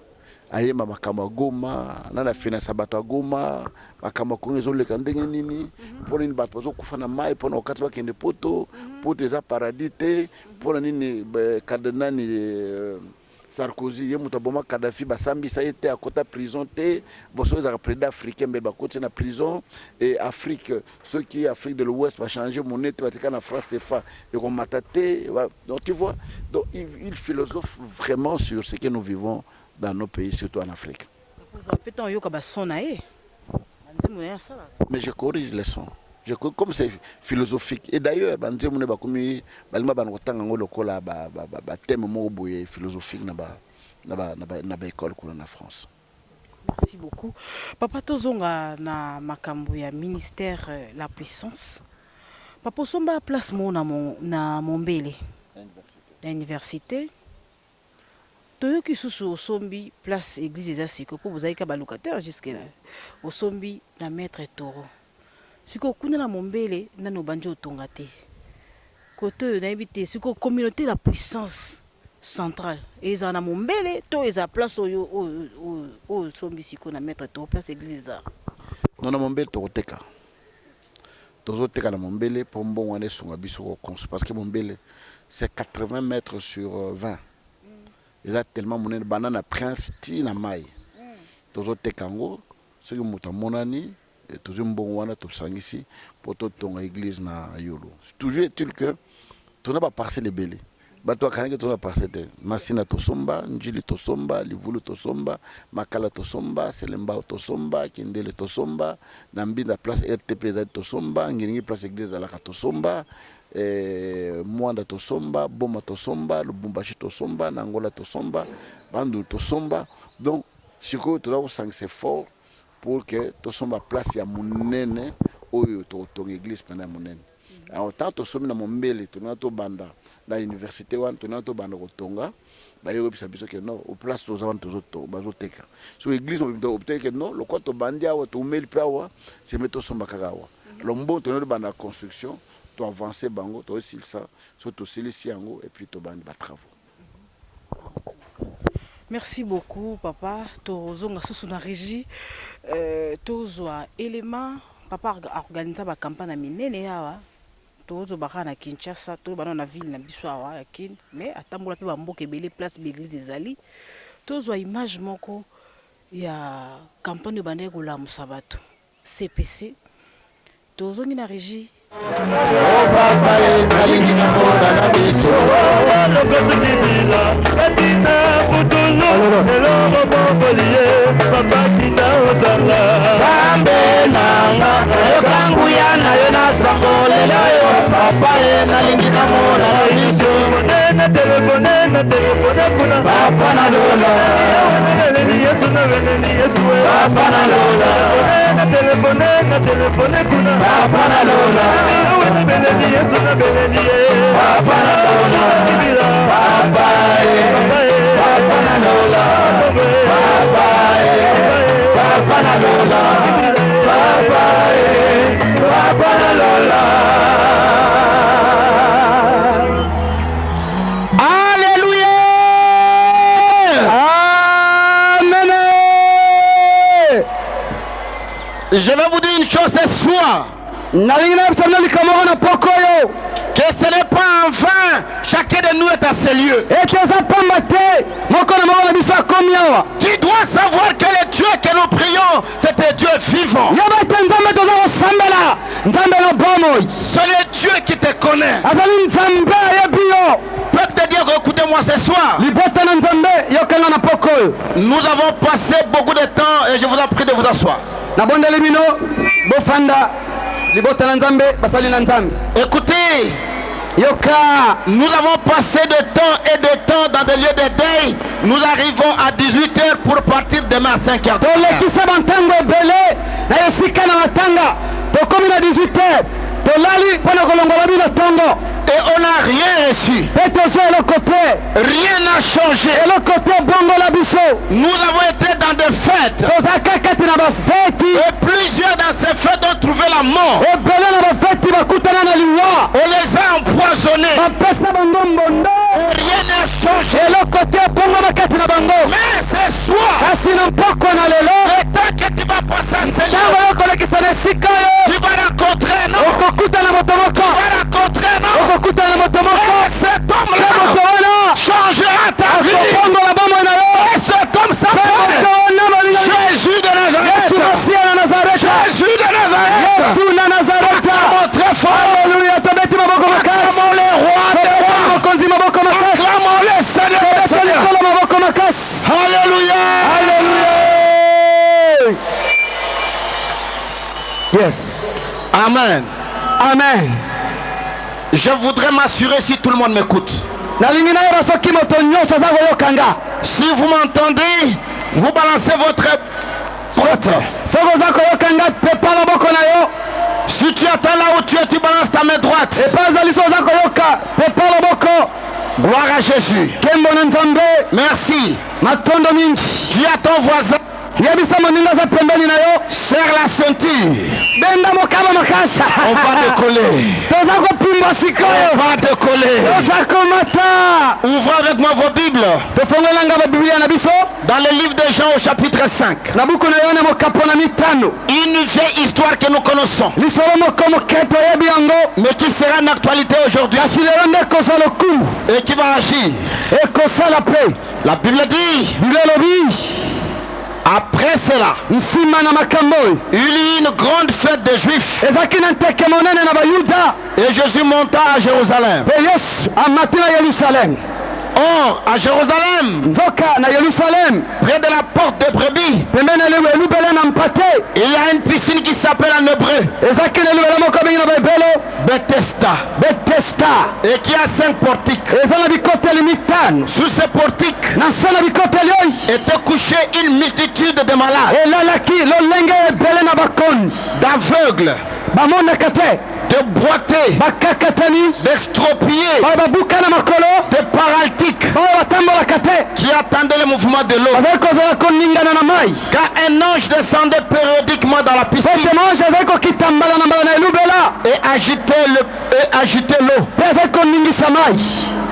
ayema makambo goma na la finance bato goma makambo kongezo le kandenge nini pona ni bato zo kufa na mai pona okati bakende poto eza paradis te pona nini kadenani Sarkozy ye mutaboma Kadhafi basambi ça était à côté prison té bosso les président africain mais ba côté na prison et Afrique ceux qui Afrique de l'Ouest va changer monnaie va na France CFA et on mataté donc tu vois donc il philosophe vraiment sur ce que nous vivons dans nos pays surtout en Afrique. Mais je corrige les sons. Comme c'est philosophique et d'ailleurs thème philosophique na école en France. Merci beaucoup. Papa tozonga na makambo ya ministère la puissance. Papa somba place mo na Mombele. Université. Toyoki susu osombi place église des Asiko pour vous avez ka locataire jusque là. Osombi na maître Toro. Siko kuna la Mombele nano banjo otonga te côté na habité siko communauté la puissance centrale et za na Mombele to eza place o sombi siko na mettre to place église za non na Mombele to teka na Mombele pour bon wane sunga biso parce que Mombele c'est 80 mètres sur 20 eza tellement monene banana prince ti na mai tozo teka ngo ce que muta monani toujours bon wana to sangisi pour ton église na yolo toujours est-il que tu n'as pas passé les belés bato akanaki tozala parce te masina tosomba njili tosomba livulu tosomba makala tosomba selembao tosomba kindele tosomba na mbinda place RTP ezali tosomba ngiringi place église ezalaka tosomba mwanda tosomba boma tosomba lubumbashi tosomba na Angola tosomba bandu tosomba. Donc sikoyo toza kosangisa fort pour que tosomba place ya monene oyo totonga église pena ya monene. Alors tant tosomi na mombele tona to banda na université wan tona to banda kotonga bayo bisa biso ke non au place toza wan tozo bazoteka so église mo peut-être que non le quoi to bandia wa to meli pawa c'est meto somba kagawa. Alors mbo tona to banda construction to avancer bango to sil ça so to silisi yango et puis to banda ba travaux. Merci beaucoup papa tozonga susu na régie tozwa élément papa organiser ba campagne minene yawa tozo baka na Kinshasa to bana na ville na biso awa yakini mais atambola pe ba mboka ebele place l'église ezali tozwa image moko ya campagne bande ko la musabato CPC tozongi na régie papa alingi na mona na biso Zambe nanga yokangu ya na yo na sangolela yo papa alingi na mona na biso na telefone kuna papa na lola Yesu na Yesu papa na lola na telefone kuna papa na lola Yesu na papa na lola papa papa na lola papa na lola papa na lola. Alléluia. Amen. Je vais vous dire une chose ce soir. Que ce n'est pas en vain, chacun de nous est à ces lieux. Tu dois savoir que le Dieu que nous prions, c'est un Dieu vivant. C'est le Dieu qui te connaît. Peut te dire, écoutez-moi ce soir. Nous avons passé beaucoup de temps et je vous en prie de vous asseoir. Écoutez, nous avons passé de temps et de temps dans des lieux de deuil. Nous arrivons à 18h pour partir demain à 5h. Et on n'a rien reçu. Rien n'a changé. Nous avons été dans des fêtes. Et plusieurs dans ces fêtes ont trouvé la mort. On les a empoisonnés. Rien n'a changé. Mais ce soir, le temps que tu vas passer à ce lieu, tu vas rencontrer un homme. Tu vas rencontrer un homme. Et cet homme-là changera ta vie. Et cet homme s'appelle Jésus de Nazareth. Jésus de Nazareth. Acclamons très fort. Acclamons le roi des rois. Acclamons le Seigneur des seigneurs. Alléluia. Yes. Amen. Amen. Je voudrais m'assurer si tout le monde m'écoute. Si vous m'entendez, vous balancez votre pote. Si tu attends là où tu es, tu balances ta main droite. Gloire à Jésus. Merci. Tu as ton voisin. Serre la ceinture. On va décoller. On va décoller. Ouvrez avec moi vos Bibles. Dans le livre de Jean au chapitre 5. Une vieille histoire que nous connaissons, mais qui sera en actualité aujourd'hui et qui va agir. La Bible dit Après cela, nsima na makambo oyo il y eut une grande fête des Juifs. ezalaki na nteke monene na bayuda Et Jésus monta à Jérusalem. mpe yesu amati na yerusalemu. Or, à Jérusalem, nzoka na yerusalemu près de la porte de brebis, pembeni na elubele na mpate il y a une piscine qui s'appelle en hébreu ezalaki na elubele moko bengi na baebelo Bethesda betesta et qui a 5 portiques. eza na bikoteli mitano. Sous ces portiques na nse na bikoteli oyo était couchée une multitude de malades, elalaki lolenge ebele na bakondi d'aveugles, bamonaka te de boités, bakakatani d'extropiés, bayo babuka na makolo de paralytiques bayo batambolaka te qui attendaient le mouvement de l'eau. bazali kozala koningana na mai Quand un ange descendait périodiquement dans la piscine pete mange azali kokita mbala na mbala na elubela et agitait l'eau. mpe azali koningisa mai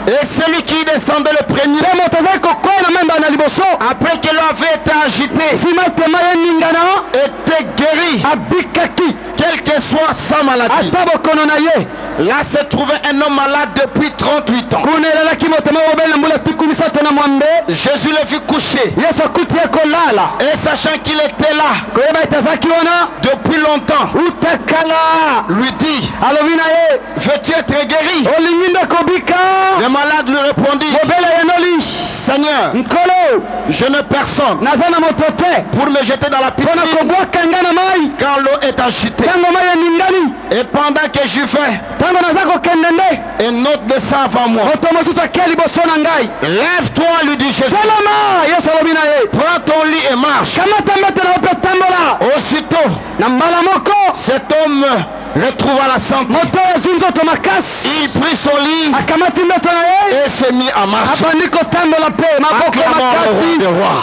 Et celui qui descendait le premier, mpe moto azali kokwea na mai mbala na liboso après que l'eau avait été agitée, nsima ete mai eningana était guéri, abikaki quelle que soit sa maladie. ata bokono na ye. Là se trouvait un homme malade depuis 38 ans. kuna elalaki moto moko obeli na mbula tiku misato na mwambe. Jésus le vit coucher. yesu akuti ye kolala Et sachant qu'il était là koyeba ete azalaki wana depuis longtemps, uta kala lui dit, alobi na ye veux-tu être guéri? olingi nde kobika. Le malade lui répondit, mobele yenoli Seigneur, nkolo je n'ai personne naza na moto te pour me jeter dans la mpona piscine kobwaka nga na mai quand l'eau est agitée. ntango mai eningani. Et pendant que j'y vais, ntango naza kokende nde un autre descend avant moi. moto mosusu akia liboso na ngai. Lève-toi, lui dit Jésus. telema yesu alobi na ye Prends ton lit et marche. kamata mbete na yo mpe tambola. Aussitôt, na mbala moko cet homme retrouva la santé. moto azwi nzoto makasi Il prit son lit akamati mbeto na ye et se mit à marcher. abandi kotambola mpe maboko Acclamons le roi makasi des rois.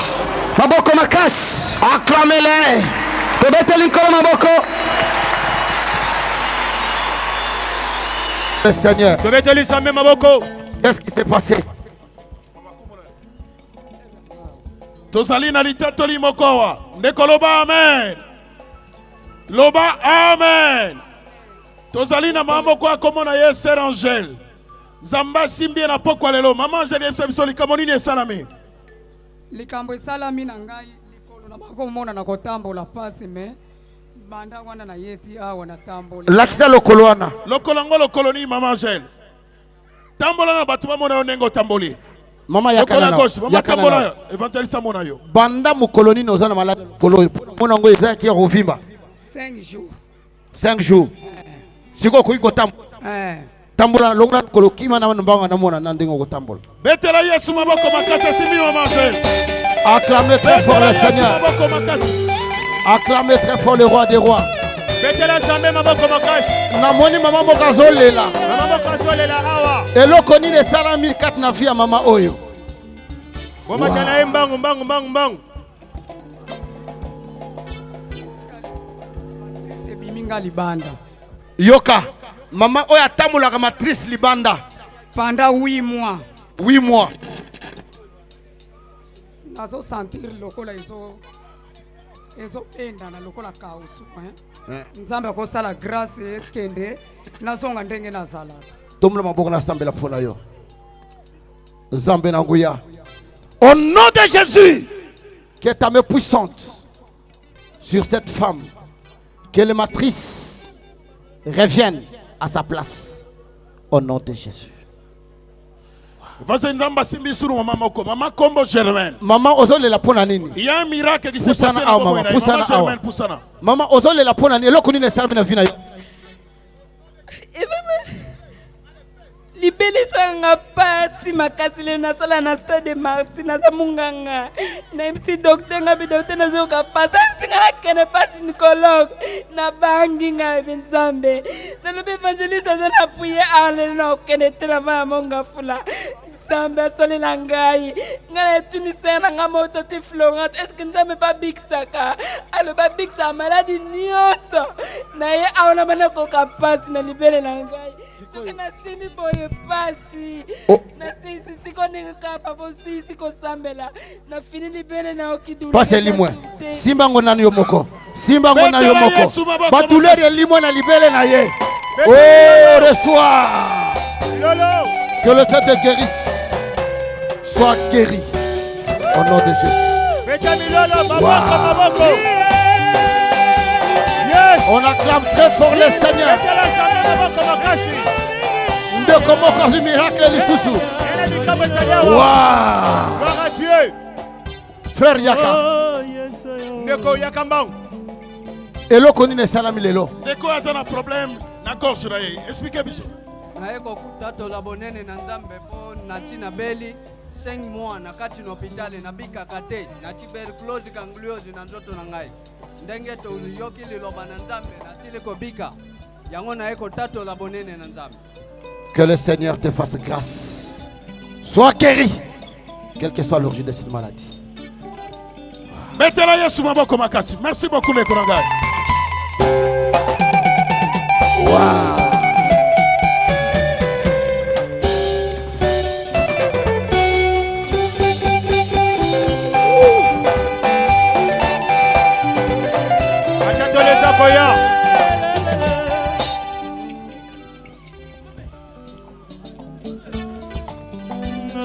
maboko makasi Acclamez-les. tobeteli nkolo maboko. Le Seigneur, tobeteli nzambe maboko. qu'est-ce qui s'est passé? tozali na litatoli moko awa ndeko loba amen, loba amen. tozali na mama moko akomona ye ser angele nzambe asimbi ye na pokwa lelo. mama angele yebisa biso likambo nini esalami? likambo esalami na ngai likolo na bakomona na kotambola pasi me banda wana na yeti awa na tambola Lakisa lokolo wana. lokolo yango lokolo nini mama angele? tambola na bato bamona yo ndenge otamboli. Mama lokolo ya yakana. gauche mama tambola yo evangeliste amona yo. Banda mukoloni noza na malade kolo. Mona ngo eza ki rovimba. 5 jours 5 jours. Siko kuiko tambola longa kolo kima na mbanga na mona na ndenge ko tambola. betela yesu maboko makasi asimbi mama angele. Acclamez très fort betela le yesu Seigneur. maboko makasi. Acclamez très fort le roi des rois. betela nzambe maboko makasi. Namoni mama moko azolela. mama moko azolela awa Eloko nini esala 1004 na vie ya mama oyo. bomatela ye mbangu mbangu mbangu mbangu. sebiminga libanda Yoka. Mama oyo atambolaka matrice libanda. pendant 8 mois 8 mois. nazo sentir lokola ezopenda na lokola kausu nzambe akosala grâce ekende nazonga ndenge nazalaka. Tomla maboko na sambela pona yo. Zambe na nguya. Au nom de Jésus, que ta main puissante sur cette femme, que les matrices reviennent à sa place. Au nom de Jésus. Vase nzamba simbi suru mama moko mama kombo Germaine. Maman ozole la pona nini? Il y a un miracle qui s'est Poussana passé awa, dans mama, mama poussana Germaine awa. poussana. Maman ozole la pona nini? Eloko nini esala na vie na yo? libelisanga pasi makasi le nasala na stade marti naza munganga nayebisi docteur nga bi docteur nazoyoka pasi ayebisi nga nakende pa gynécologue nabangi nga bi nzambe nalobi évangéliste aza na priye alele na okende te na vaya monga fula nzambe asalela ngai nga na etunisere na nga moto ti Florence eske nzambe mpe abikisaka alobi abikisaka maladi nyonso na ye awa na bana koka pasi na libele na ngai soki nasimi boye pasi nasisi koninga kapa bosisi kosambela nafini libele na okidula Pasi elimwe. Simbango nani yo moko. Simbango na yo moko. Badouleur elimwe na libele na ye. Oh, reçois. Que le fait de guérisse soit guéri. Au nom de Jésus. Yes. On acclame très fort le Seigneur. De comment faire du miracle les sous-sous. Waouh. Gloire à Dieu. Frère Yaka. Neko Yakambang. Et l'eau connaît les salami lelo. De quoi ça a un problème? D'accord, je vais expliquer biso. Naeko kutato la bonene na nzambe po nasi na beli 5 mois na kati na hospitali na bika kate na tuberculose gangliose na nzoto na ngai. Ndenge to yoki liloba na nzambe na tile ko bika. Yango naeko tato la bonene na nzambe. Que le Seigneur te fasse grâce. Sois guéri, quelle que soit l'origine de cette maladie. Merci beaucoup, les Korangai. Wow.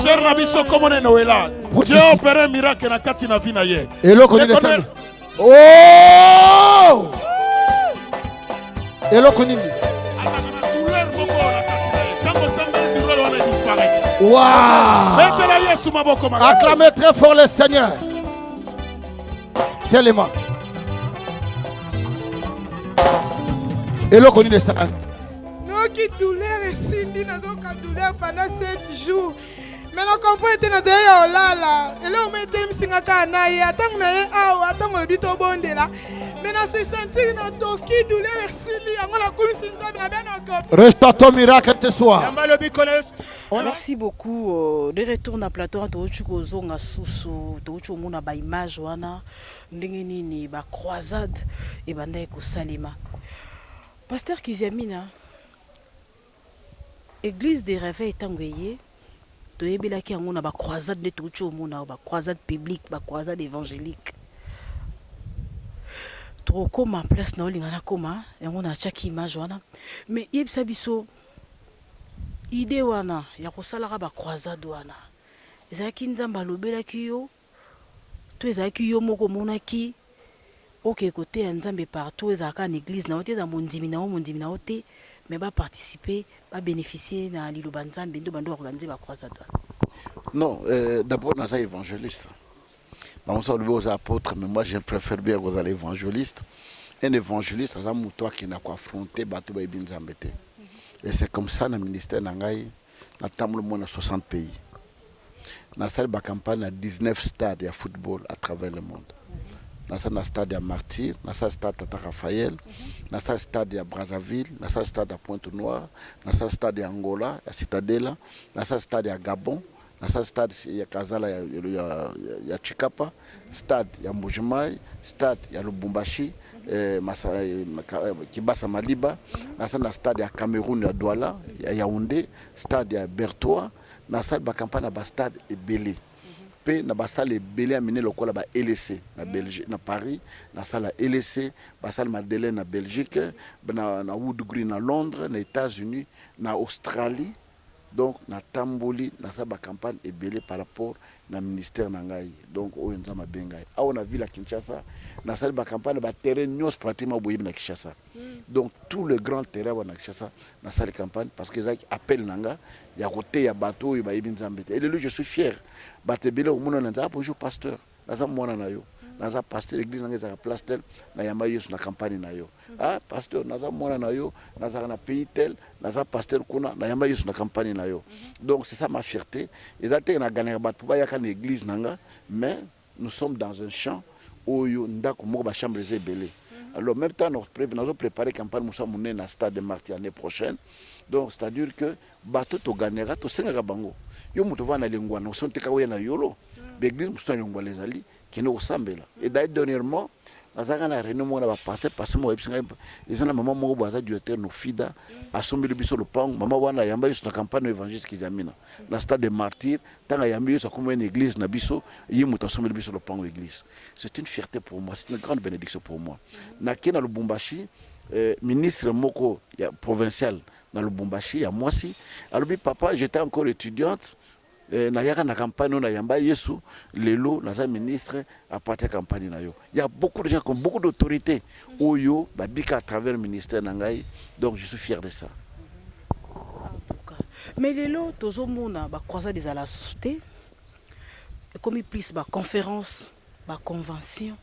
Cher Nabiso, comment on est Noëlla? Dieu a opéré un miracle dans Katina Vinaye. Et l'eau connaît les salami. Oh! Et l'eau connaît. Waouh! Acclamez très fort le Seigneur. Tellement. Et l'eau connaît les salami. Non, qui douleur et Cindy n'a donc pas douleur pendant 7 jours. Mais non, quand vous êtes dans le là, et là, on met des missingaka na ya, attends na ya, attends le bito bonde là. Mais non, c'est senti na doki douleur et Cindy, on a comme Cindy na bien encore. Reste ton miracle ce soir. Merci beaucoup. De retour na plateau, tu kozonga susu, tu mona ba image wana, ndenge nini ba croisade et banda ko salima. Pasteur Kiziamina, Église des réveils tangoyé. Tu qui a ba croisade de tout monde, ba croisade publique, ba croisade évangélique. Trop comme en place na olingana koma, et on a chaque image wana. Mais yebisa biso idée wana ya kosalara ba croisade wana. Ezaki nzamba lobela kiyo, to ezaki yo moko monaki. OK côté nzambe partout ezaka en église na ote za mondimi na ote. Mais va participer, va bénéficier dans l'Ilobanzan, Bendo Bando organiser la croisade. Non, d'abord, nous sommes évangélistes. Nous sommes aux apôtres, mais moi je préfère bien aux évangélistes. Un évangéliste, c'est un mouton qui n'a pas affronté Batou Baïbin Zambete. Et c'est comme ça, dans le ministère Nangaï, nous avons 60 pays. Nous avons une campagne dans 19 stades de football à travers le monde. Nous avons un stade à Martyr, nous avons un stade à Raphaël, nous avons un stade à Brazzaville, nous avons un stade à Pointe-Noire, nous avons un stade à Angola, à Citadela, nous avons un stade à Gabon, nous avons un stade à Kazala, à Chikapa, stade à Mbujimai, stade à Lubumbashi, Kibasa Maliba, nous avons un stade à Cameroun, à Douala, à Yaoundé, stade à Bertois, nous avons un campagne à stade à Bélé. Na basale belé amené lokola ba LC na Belgique na Paris na sala LC basale Madeleine na Belgique na Wood Green na Londres na États-Unis na Australie donc na Tamboli na sa ba campagne et belé par rapport na ministère nangai donc o nzama bengai a on a vu la Kinshasa na sala ba campagne ba terrain nyos pratiquement boyib na Kinshasa donc tout le grand terrain na Kinshasa na sala campagne parce que ça appelle nanga ya côté ya bateau ba yibin nzambete et le je suis fier batebele au monde na bonjour pasteur naza mwana na yo naza pasteur l'église nanga za place tel na yamba yesu na campagne na yo ah pasteur naza mwana na yo naza na pays tel naza pasteur kuna na yamba yesu na campagne na yo donc c'est ça ma fierté ezate na gagner bat pour ba yaka na église nanga mais nous sommes dans un champ où ndako moko ba chambre zebele alors même temps nous avons préparé campagne musa monene na stade de Martyr l'année prochaine donc c'est à dire que bateau to gagnera to senga bango yo muto va na lingwa na sonteka oya na yolo l'église musta lingwa les ali qui nous ressemble et d'ailleurs dernièrement nazaka na réunion mo na ba passer mo ebsinga ezana maman mo baza directeur no fida asombi le biso le pang maman wana yamba yusu na campagne évangéliste Kizamina na stade de Martyr tanga yamba yusu comme une église na biso yimuta asombi le biso le pang l'église c'est une fierté pour moi c'est une grande bénédiction pour moi na kena Lubumbashi ministre moko ya provincial dans Lubumbashi à moi si alors papa j'étais encore étudiante nayaka na campagne na yamba yesu lelo naza ministre à partir campagne na yo. Il y a beaucoup de gens comme beaucoup d'autorités oyo babika à travers le ministère nangai, donc je suis fier de ça. Mais lelo tozomona ba croisade des la société comme il plus ba conférence ba convention.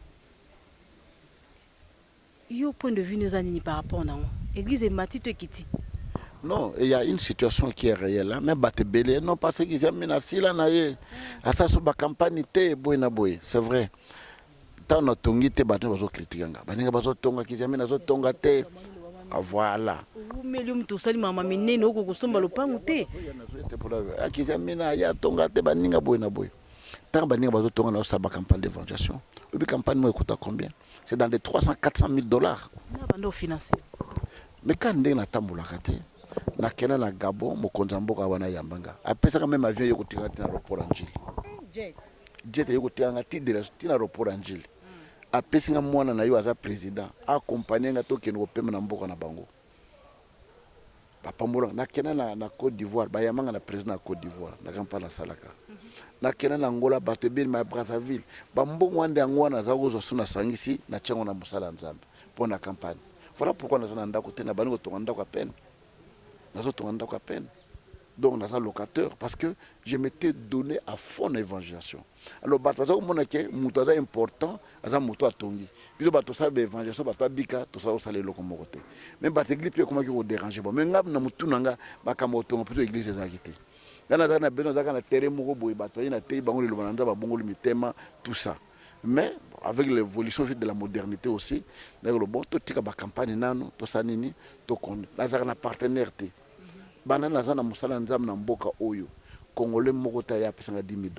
Yo point de vue nous anini par rapport na église et matito ekiti. Non, il y a une situation qui est réelle là, mais batte belé non parce qu'ils aiment menacé là naie. À ça sur ba campagne té boy na boy, c'est vrai. Tant na tongi té batte bazo critiquer nga. Baninga bazo tonga qu'ils aiment nazo tonga té. Voilà. Mais lui tout ça mama menene oko kosomba lopangu té. Qu'ils aiment na ya tonga té baninga boy na boy. Tant baninga bazo tonga na sa ba campagne d'évangélisation. Le campagne moi coûte combien? C'est dans les 300-400 000 dollars. Na financier. Mais quand ndé na tambola katé. Na kena na Gabon mokonza mboka wana yambanga apesa même avion yoko tingati na aéroport Angile jet yoko tingati de la tina aéroport Angile apesa nga mwana na yo aza président accompagner nga to keno pema na mboka na bango papa mbola na kena na Côte d'Ivoire ba yamanga na président na Côte d'Ivoire na kampa na salaka na kena na Angola bato bin ma Brazzaville ba mbongo wande ngwana za gozo suna sangisi na tchango na musala nzambe pour la campagne. Voilà pourquoi nous avons côté na bani ko tonga à peine. Nous avons à peine. Donc nous avons locateur parce que je m'étais donné à fond l'évangélisation. Alors bato za mona ke muto za important, aza muto atongi. Biso bato sa be évangélisation bato bika to sa osale loko mokote. Même bato église pe comment ko déranger bon. Mais ngab na mutu nanga bakamo tonga plutôt église za kité. Dans na beno za kana terrain moko boy bato ina te bango le banza ba bongo le mitema tout ça. Mais avec l'évolution de la modernité aussi, le bon tout tika ba campagne nano to sanini to kon lazara na partenaire te. Bana lazana musala nzam na mboka oyo congolais moko ta ya pesa $10,000.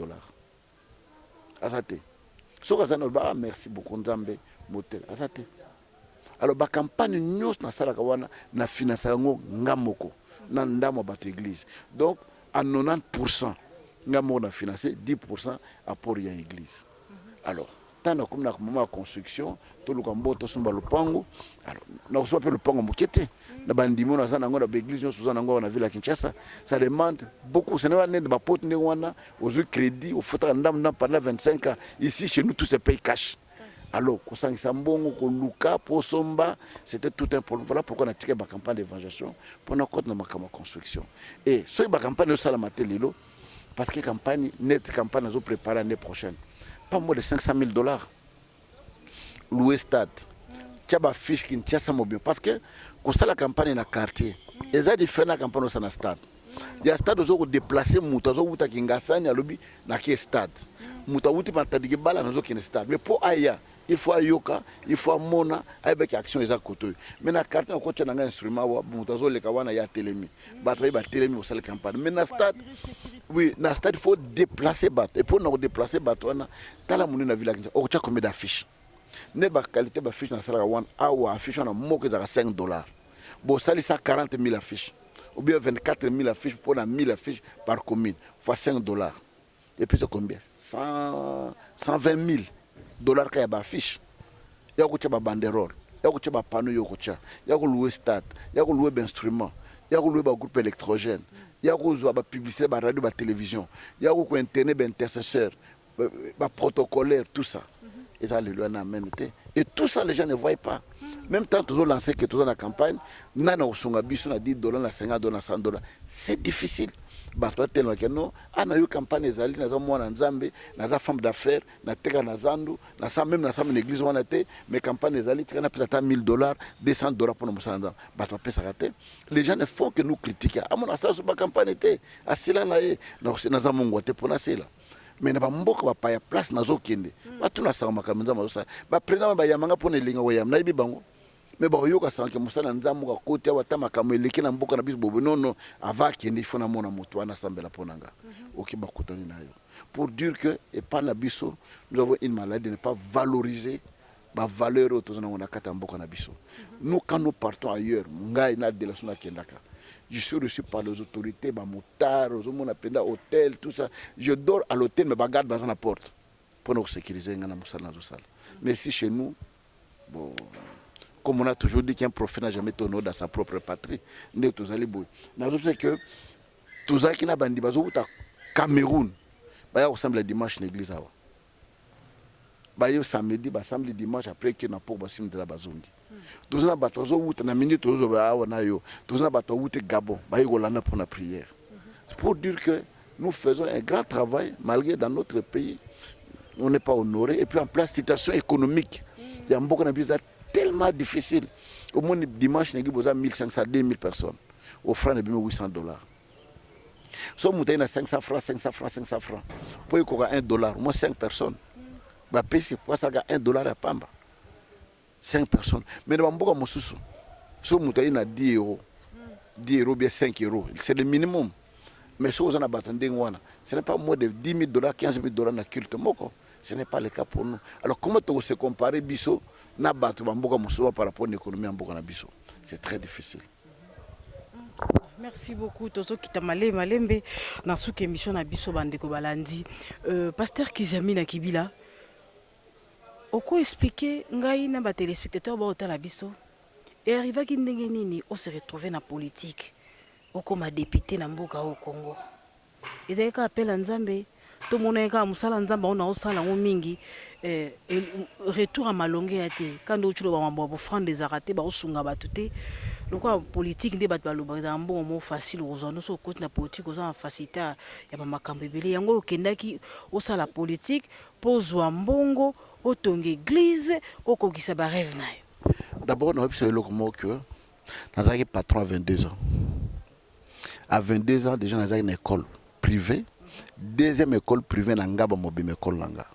Azate. Soka zana ba merci beaucoup nzambe motel. Azate. Alors ba campagne nyos na sala kawana na finance ngo ngamoko na ndamo bato église. Donc à 90% ngamo na financer 10% apport ya église. Alors, tant que nous avons une construction, tout le monde a un lopango. Alors, nous avons un lopango mokete. Nous avons une église, nous avons une ville à Kinshasa. Ça demande beaucoup. Ce n'est pas des potes, nous avons un crédit, au fauteuil pendant 25 ans. Ici, chez nous, tout se paye cash. Alors, c'était tout un problème. Voilà pourquoi on a tiré la campagne d'évangélisation pour notre construction. Et ce campagne de Salamatélilo, parce que la campagne, net campagne, nous avons préparé l'année prochaine. Pas moins de $500,000. Louer stade. Tu as fiche qui est mobile. Parce que quand la campagne dans le quartier, ils ont fait la campagne dans le stade. Il y a un stade où ils ont déplacé Mouta, ils ont fait un stade. Mouta, ils ont fait un stade. Mais pour Aya, il faut Ayoka, il faut Mona, avec action ils ont côté. Mais dans le quartier, on a un instrument, Mouta, il y a télémi. Il y a télémi au la campagne. Mais dans le stade, oui, dans le stade, il faut déplacer bat. Et pour nous déplacer bat, on a la monnaie dans la ville. On a combien d'affiches? Ne pas qualité d'affiche dans la salle ou affiche on a moins que $5. Bon, ça c'est 40 000 affiches. Ou bien 24 000 affiches pour 1000 affiches par commune. Fois $5. Et puis c'est combien? 120 000 dollars qu'il y a affiche. Il y a une banderole, il y a un panneau, il y a un louer stade, il y a un louer instrument, il y a un louer groupe électrogène, il y a une publicité, la radio, la télévision, il y a un internet, intercesseur, protocolaire, tout ça. Et ça, les lois n'amènent. Et tout ça, les gens ne voient pas. Même tant que nous avons lancé que dans la campagne, nous avons $10, $50, $100. C'est difficile. Bato tellement que non, ana yo campagne ezali na za mwana nzambe na za femme d'affaires na teka na zandu na sa même na sa église wana te mais campagne ezali tika na pesa $1000 $200 pour nous sanda bato pesa raté les gens ne font que nous critiquer à mon astra sur ba campagne te asila na ye donc na za mongo te pour na sela mais na ba mboka ba pa ya place na zo kende bato na sa makamza mazo ba président ba yamanga pour ne linga wayam na ibi bango. Mais bon, il y a des gens qui ont des gens qui ont des gens qui ont des gens qui ont des gens qui ont des pour dire que nous avons une maladie de ne pas valoriser la valeur de la nous, quand nous partons ailleurs, je suis reçu par les autorités, les motards, les hôtels, tout ça. Je dors à l'hôtel, mais je garde à la porte pour nous sécuriser. Mais si chez nous, bon, comme on a toujours dit qu'un prophète n'a jamais été honoré dans sa propre patrie, nous sommes que tous ceux qui n'ont pas dit Cameroun baya ressemble dimanche l'église awa baya samedi ba samedi dimanche après que na pour basim de la bazongi tozana bato zo wuta na minute tozo ba awa na yo tozana bato wuta Gabon baya kolanda pour la prière. C'est pour dire que nous faisons un grand travail malgré dans notre pays on n'est pas honoré et puis en place situation économique il y a beaucoup de tellement difficile au moins dimanche il y a 1500 2000 personnes au franc de $800. So mouté na 500 francs pour y avoir $1 au moins 5 personnes ba pesi pour ça $1 à pamba 5 personnes mais dans beaucoup mosusu so mouté na 10 €, bien 5 €, c'est le minimum. Mais si vous en avez ce n'est pas moins de $10 000, $15 000 dans le culte. Ce n'est pas le cas pour nous. Alors comment on se compare biso na batu bamboka musuwa par rapport à l'économie en boka na biso? C'est très difficile. Merci beaucoup Toto Kitamale Malembe na souke émission na biso bandeko balandi. Pasteur Kizami na Kibila. Oko expliquer ngai na ba téléspectateurs ba otala biso. Et arriva ki ndenge nini on se retrouver na politique. Oko ma député na mboka au Congo. Ezali ka appel Nzambe to mona ka musala Nzambe ona osala ngo mingi retour à malonge ate quand ochulo ba mambo franc des araté ba osunga batute lokwa politique nde bat baloba za mbongo mo facile ozono so côté na politique oza facilité ya ba makambo ebele yango okendaki osala politique pozwa mbongo otonga église okokisa ba rêve nayo. D'abord on a observé le comment que nazaki patron à 22 ans. À 22 ans, déjà, dans une école privée. Deuxième école privée, dans Ngaba Mobim école Langa.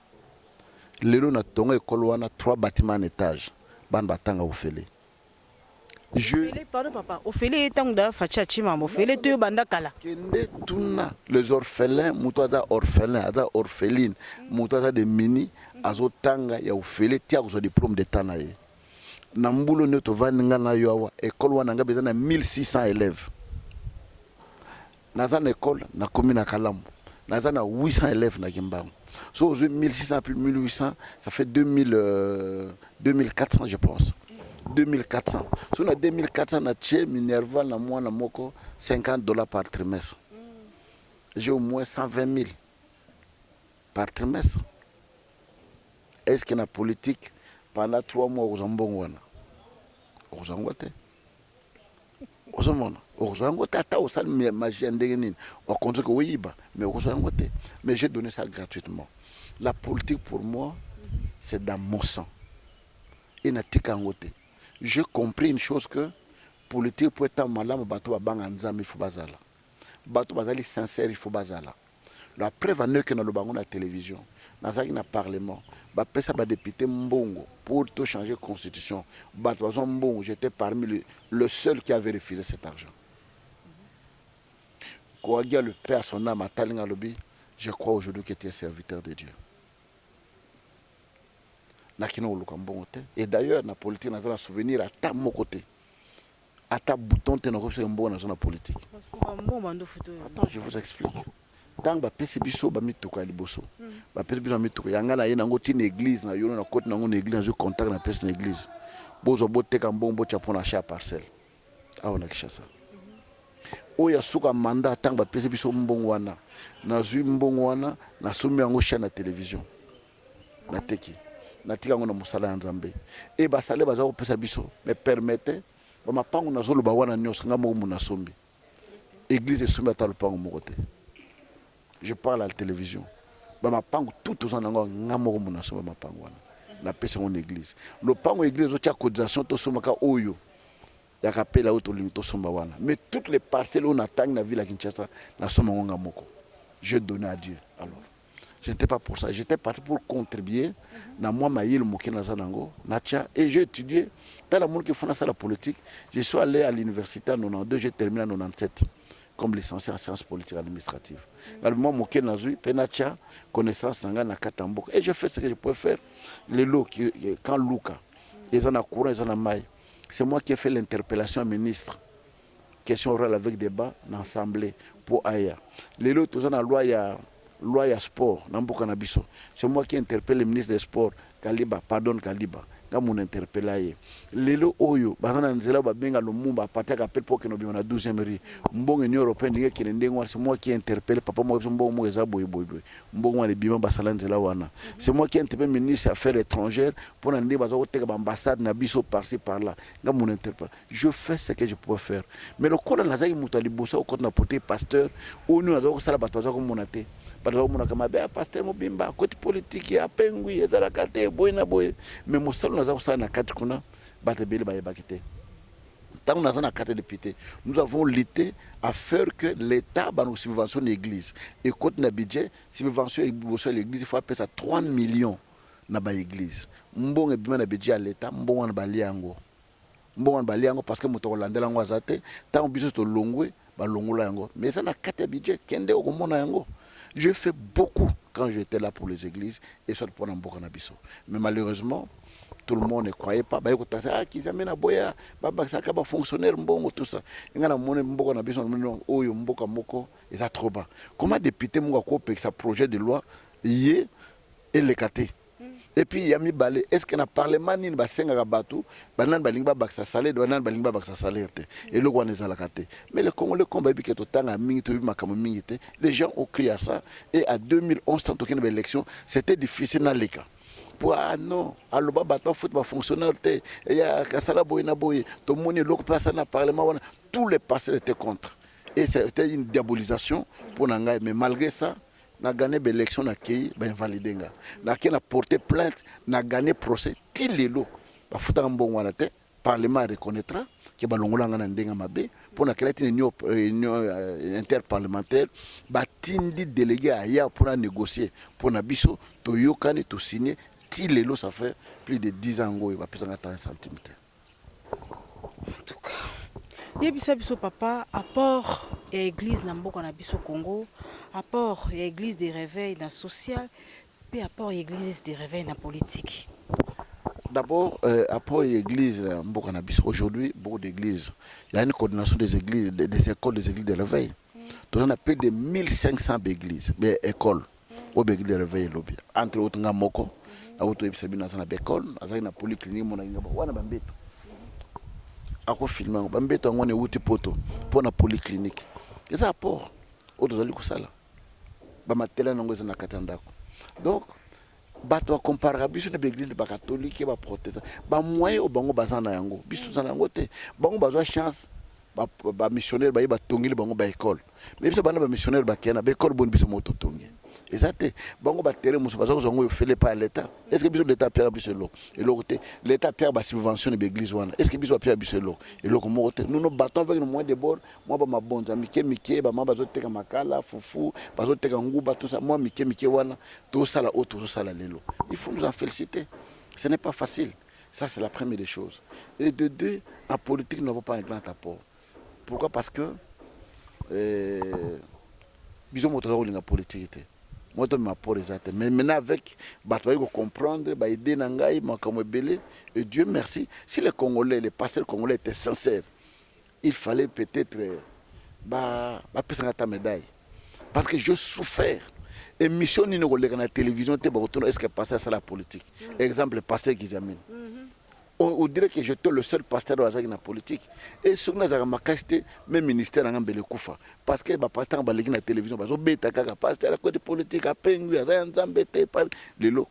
Lelo na tonga école wana 3 bâtiments en étage. Ban batanga ofele. Pardon papa, ofele tanga facha chima ofele to banda kala. Kende tuna les orphelins, mutoza orphelin, aza orpheline, mutoza de mini, azo tanga ya ofele tia ko diplôme d'état na ye. Na mbulo ne to vaninga na yo awa école wana ngaba bezana 1600 élèves. Dans une école, na commune à Kalambo, dans 800 élèves na Kimbangu. So 1600 plus 1800, ça fait 2400 je pense. 2400. So na 2400 na tché Minerva na moi na moko $50 par trimestre. J'ai au moins 120 000 par trimestre. Est-ce que la politique pendant 3 mois aux ambongwana? Aux angote. Aux ambongwana. Mais j'ai donné ça gratuitement. La politique pour moi, c'est dans mon sang. J'ai compris une chose que politique pour être malade, il faut bazala. Bato bazali sincère, il faut bazala. La preuve en est que dans la télévision, dans le parlement, les députés Mbongo pour tout changer la constitution. Mbongo, j'étais parmi le seul qui avait refusé cet argent. Le Père son âme à Talinga Lobby, je crois aujourd'hui qu'il était serviteur de Dieu. Et d'ailleurs, dans la politique, nous avons souvenir à ta mon côté. À ta bouton, tu as un bon dans la politique. Attends, je vous explique. Tant que tu as un mituka liboso, ba pesi biso mituka yanga na ye nango ti église na yo na côté nango na église, je contact na pesi na église. Bozo boteka mbongo chapona cha parcelle. Awa na Kishasa. Oya suka mandat tant ba pesi biso mbongo wana. Na zui mbongo wana na somi yango cha na télévision. Na teki. Na tika ngo na musala ya Nzambe. E ba sale baza ko pesa biso, me permettez ba mapango na zolo ba wana nyos ngamo mu na sombi. Église sombi ata lupango mo côté. Je parle à la télévision. Ma pango tout aux anangos ngamo mona so ma pango na pesa en église. Le pango église o tia cotisation to somaka oyo. Ya kapela auto ling to somba wana. Mais toutes les parcelles on attend na ville à Kinshasa na soma ngamoko. Je donnais à Dieu. Alors, je n'étais pas pour ça, j'étais parti pour contribuer na moi maïl mokena zanango natia et j'ai étudié dans la monde qui font ça la politique. Je suis allé à l'université en 92, j'ai terminé en 97. Comme licencié en sciences politiques administratives. Alors moi, mon Kenazui, Penacha, connaissance na Katambo. Et je fais ce que je peux faire. Les lots, quand Luka, ils en ont courant, ils en ont maille. C'est moi qui ai fait l'interpellation au ministre. Question orale avec débat dans l'Assemblée pour Aya. Les lots, tous en ont loi ya sport, dans Bokanabiso. C'est moi qui interpelle le ministre des Sports, Kaliba, pardon Kaliba. nga mon interpella ye lelo oyo bazana nzela babenga Lumumba apartia appel pour que no bima na 12e rue mbongo Union européenne ndenge kene ndenge c'est moi qui interpelle papa moi mbongo mo eza boy mbongo wana bima basala nzela wana c'est moi qui interpelle ministre affaires étrangères pour na ndenge bazo koteka ba ambassade na biso par-ci par-là nga mon interpelle je fais ce que je peux faire mais le kola nazaki muto liboso ko na porter pasteur ou nous nazo kosala bato bazo komona te bato bazo komona kama ba pasteur mobimba côté politique ya pengui ezala kate boy na boy mais mosalo nazo kosala na kati kuna bato bele ba bakite. Tant nous avons carte député, nous avons lutté à faire que l'État nous subventionne l'église. Et quand on a budget, subventionne l'église, il faut appeler ça 3 millions dans l'église. Mbon est bien budget à l'État, mbon en baliango. Mbon en baliango parce que moto hollandais lango azate, tant biso to longwe, ba longo lango. Mais ça na carte budget, kende o komona yango. Je fais beaucoup quand j'étais là pour les églises et soit pour n'importe na biso. Mais malheureusement, tout le monde ne croyait pas. Bah écoute, ça qui amène à boya, bah ça va fonctionnaire mbongo tout ça. Il y a mon mbongo na besoin de oh yo mboka moko et ça trop bas. Comment député monga ko pe sa projet de loi yé et le katé. Et puis il y a mis balé. Est-ce que na parlement ni ba senga batou, banan balinga ba sa salaire, banan balinga ba sa salaire té. Et le roi neza la katé. Mais le Congolais combat bi que to tanga mingi to bi makamo mingi té. Les gens ont crié à ça et à 2011 tant aucune élection, c'était difficile dans les cas. Ah non, aloba bato football fonctionnaire te ya kasala boyina boy to moni loko passa na parlement tous les pasteurs étaient contre et c'était une diabolisation pour nanga mais malgré ça na gagné l'élection na kei ba invalider nga na ki na porter plainte na gagné procès tilelo ba futa mbongo wana te parlement reconnaîtra que balongola nga na ndenga mabe pour na créer une union interparlementaire ba tindi délégué aya pour négocier pour na biso to yokani to signer. Lelo, ça fait plus de 10 ans qu'il va peser 30 cm. En tout cas, il y a papa, apport et l'église dans le Congo, apport et l'église des réveils dans le social, puis apport et l'église des réveils dans la politique. D'abord, apport et l'église aujourd'hui, beaucoup d'églises. Il y a une coordination des églises, des écoles des églises de réveil. Donc, on a plus de 1500 églises, des écoles, aux églises de réveil, entre autres, Moko. Auto ebisabina sana bekol azali na polyclinique mona ngaba wana bambeto ako filma bambeto ngone uti poto pona polyclinique eza apport auto zali kusala ba matela nango na katandako donc bato compare biso na l'église ba catholique ba protestant ba moyen o bango bazana yango biso zana yango te bango bazwa chance ba missionnaire ba yeba tongili bango ba école mais biso bana ba missionnaire ba kena ba école bon biso moto tongi. Exactement. Bango battere muso bazo zongo fait pas l'état. Est-ce que biso l'état perd biso lo? Et le côté l'état perd ba subvention de l'église wana. Est-ce que biso perd biso lo? Et le comme côté nous nous battons avec nos moyens de bord. Moi ba mabonza mike ba ma bazo teka makala fufu bazo teka nguba tout ça moi mike wana tout ça là auto tout ça là lelo. Il faut nous en féliciter. Ce n'est pas facile. Ça c'est la première des choses. Et de deux, en politique nous n'avons pas un grand apport. Pourquoi? Parce que biso moto rôle dans politique. Moi, je m'apporte exact. Mais maintenant, avec, il faut comprendre, aider Nangaï, et Dieu merci. Si les Congolais, les pasteurs congolais étaient sincères, il fallait peut-être passer ta médaille. Parce que je souffert. Et mission ni nous la télévision, est-ce que passer à la politique? Exemple, le pasteur Gizamine. On dirait que j'étais le seul pasteur dans la politique. Et sur la casté, même ministère en Ambele Koufa. Parce que le pasteur en la télévision, parce que le pasteur à côté politique, à Pengu, à Zambete,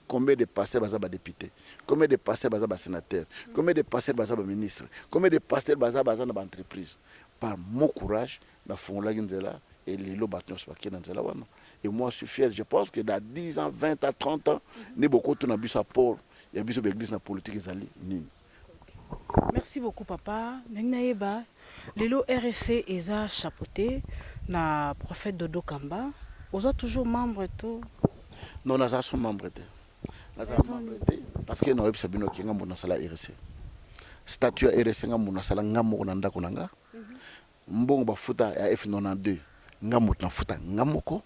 combien de pasteurs sont députés, combien de pasteurs sont sénateurs, combien de pasteurs sont ministres, combien de pasteurs sont dans l'entreprise. Par mon courage, la Fonla Ginzela et les Lobatnos Bakinan. Et moi, je suis fier. Je pense que dans 10 ans, 20 à 30 ans, nous avons beaucoup de apport. Il y a besoin d'église dans la politique. Merci beaucoup, papa. Le RSC est chapeauté na prophète Dodo Kamba. Vous êtes toujours membre tout? Non, nous sommes membres. Parce que nous avons la RSC. Statut RSC, nous avons un statut. Mbongo bafuta ya F92 ngamutu na futa ngamoko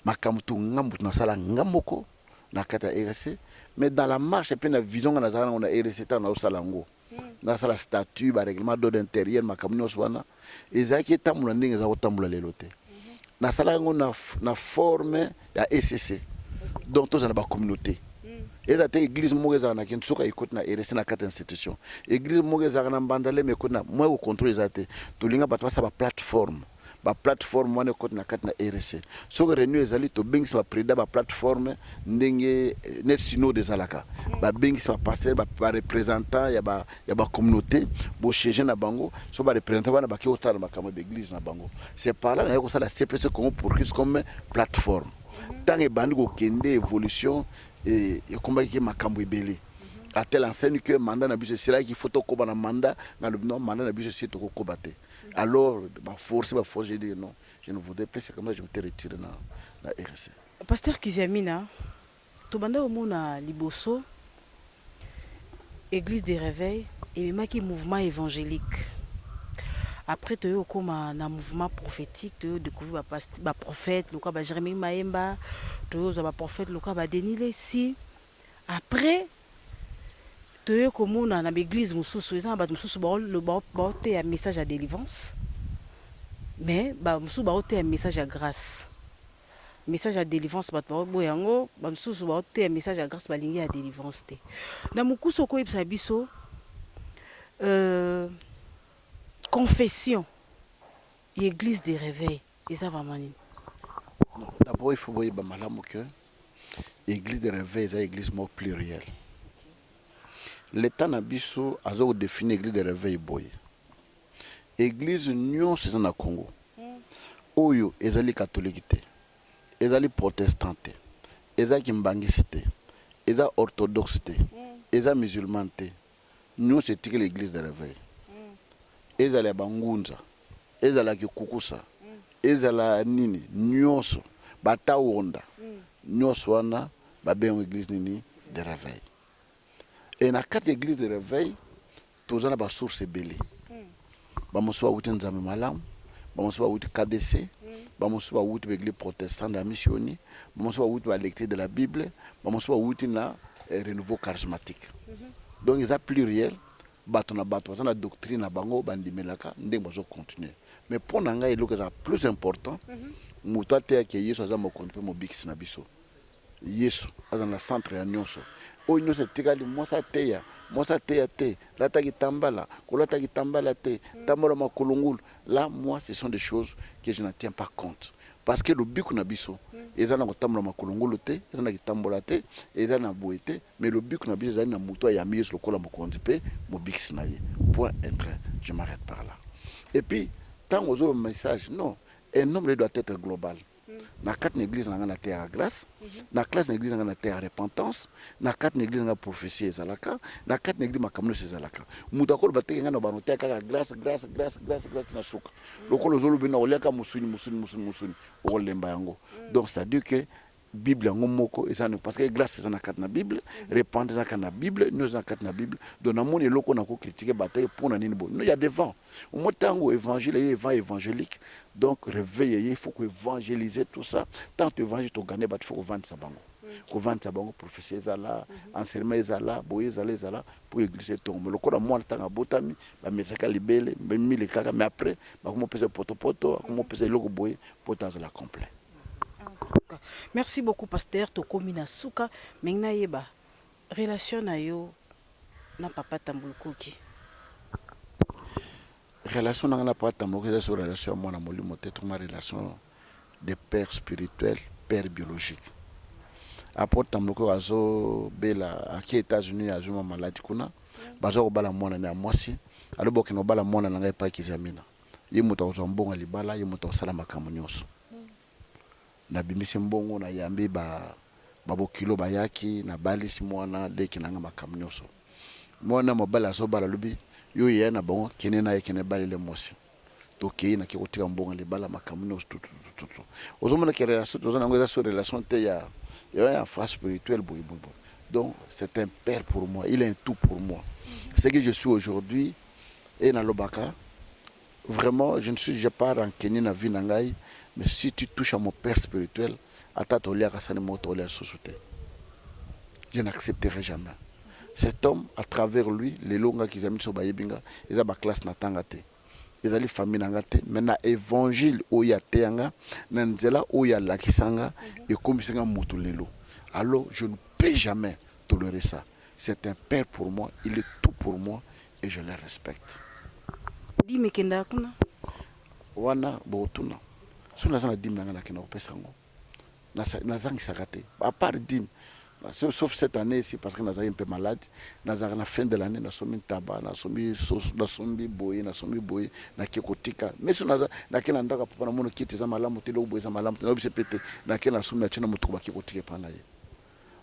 makamutu ngamutu na sala ngamoko na kata RSC. Mais dans la marche, et la vision qu'on a RSC dans le salango, dans la statut, le règlement d'ordre intérieur, ma communion soit, et ça qui est tamboulé, ils ont tamboulé l'autre. Dans la salango, on a formé la SCC, dont on a la communauté. eza te église moko ezaka na kinsuka ekoti na RC na kati institution église moko ezaka na mbandale mais ekoti na moi ko contrôle eza te tolinga bato basa ba plateforme wana ekoti na kati na RC soki réunion ezali tobengisa baprésida baplateforme ndenge net synode ezalaka babengisa bapasteur bareprésentant ya bacommunauté bochege na bango so bareprésentant wana baki otala makambo baeglise na bango c'est par là naye kosala CPC Congo pour Christ comme plateforme ntango ebandi kokende évolution ekombaki makambo ebele à telle enseigne que mandat na biso c'est là qu'il faut tokoba na mandat non mandat na biso c'est tokoba te alors force j'ai dit non je ne voudrais plus c'est comme ça je me retire na RC. Pasteur Kiziamina tobanda omona liboso église des réveils et même qui mouvement évangélique après tu as comme un mouvement prophétique tu as découvert ba prophète le cas ba Jérémie Maemba tu as ba prophète le cas ba Denis Lessi après tu as comme on a l'église mususu ils ont ba mususu ba te un message à délivrance mais ba mususu ba te un message à grâce message à délivrance ba boyango ba mususu ba te un message à grâce ba lingi à délivrance te na mukuso ko yebisa biso confession église des réveils et ça va manine. D'abord il faut voir malamu que église des réveils c'est église mot pluriel. L'état na biso azo définir église des réveils boy. Église nyonso na Congo. Oyo ezali catholique te. Ezali protestant te. Ezali mbangisi te. Ezali orthodoxe te. Ezali musulman te. Nyonso c'est l'église des réveils. Ezala bangunza ezala kikukusa ezala nini nyonso batawonda nyonso wana babengo église nini de réveil et na kati église de réveil tozana ba source ebele bamoso ba wuti nzambe malamu bamoso ba wuti KDC bamoso ba wuti église protestante de missioni bamoso ba wuti ba lecture de la Bible bamoso ba wuti na renouveau charismatique donc ils a pluriel bato na bato bazana doctrine na bango bandimelaka ndenge bazo continuer mais pour nanga eloko za plus important muto ate ke Yesu aza mokonzi mo bikisi na biso Yesu aza na centre ya nyonso oyo nyonso tikali mosa teya te lata kitambala kolata kitambala te tambala makulungulu là moi ce sont des choses que je n'en tiens pas compte parce que le biku na biso ezana kotambola makulungulu te ezana kitambola te ezana boete mais le biku na biso ezana muto ya Yesu lokola mokonzi pe mo bikisi na ye point entrer je m'arrête par là et puis tant aux autres messages non un homme doit être global na quatre église na terre à grâce na classe église na terre à repentance na quatre église na prophétie ezalaka na quatre église makamno ezalaka mutu akolo bateke ngana banote kaka grâce na suka lokolo zolo bina oleka musuni olemba yango donc ça dit que Bible yango moko ezana parce que grâce ezana kat na Bible repentance ezana na Bible nous ezana kat na Bible donc na moni loko na ko critiquer bataille pour na nini bon il y a des vents au motango évangile et vent évangélique donc réveiller il faut que évangéliser tout ça tant évangile to gagner bat faut que vendre sa bango ko vendre sa bango prophétie ezala enseignement ezala boye ezala pour église tombe loko na moi tanga botami ba metaka libele ba mille kaka mais après ba ko pesa poto ko pesa loko boye potaz la complet. Merci beaucoup pasteur Tokomina Souka mengna yeba relation na yo na papa Tambulukoki relation na papa Tambulukoki c'est relation moi na molimo te ma relation de père spirituel père biologique après Tambulukoki azo bela aki États-Unis azo ma maladie kuna bazo ko bala mwana na mwasi alo bokino bala mwana na ngai pa Kiziamina ye moto azo mbonga libala ye moto sala makambo nyonso na bimisi mbongo na yambi babo kilo bayaki na balisi mwana deki nanga makamnyoso mwana mobala so bala lubi yo ye na bongo kene na yekene balile mosi to ke na kikotika mbongo le bala makamnyoso tout ozomona ke relation ozona ngoza sur relation te ya frère spirituel boy donc c'est un père pour moi il est un tout pour moi ce que je suis aujourd'hui et na lobaka vraiment j'ai pas renquigné na vie nangai mais si tu touches à mon père spirituel je n'accepterai jamais cet homme à travers lui les longa qui aiment sur bayebinga ils a ba classe na tangate ils ali famille nangate maintenant évangile oya teanga na nzela oya lakisanga et comme singa mutu lelo alors je ne peux jamais tolérer ça. C'est un père pour moi, il est tout pour moi et je le respecte. Dis-moi kenda kuna. Wana botuna. Si on a un dim nanga na kena opesango. Na zangi sakate. À part dim. Sauf cette année ici parce que nous sommes un peu malades. Nous avons la fin de l'année, nous sommes tabac, nous sommes sauce, nous sommes boy, nous sommes boy, nous kikotika. Mais si nous avons na ndaka papa na mono kiti za malamu telo boy za malamu telo bise pété. Na sommes na chena mutuba kikotika pana ye.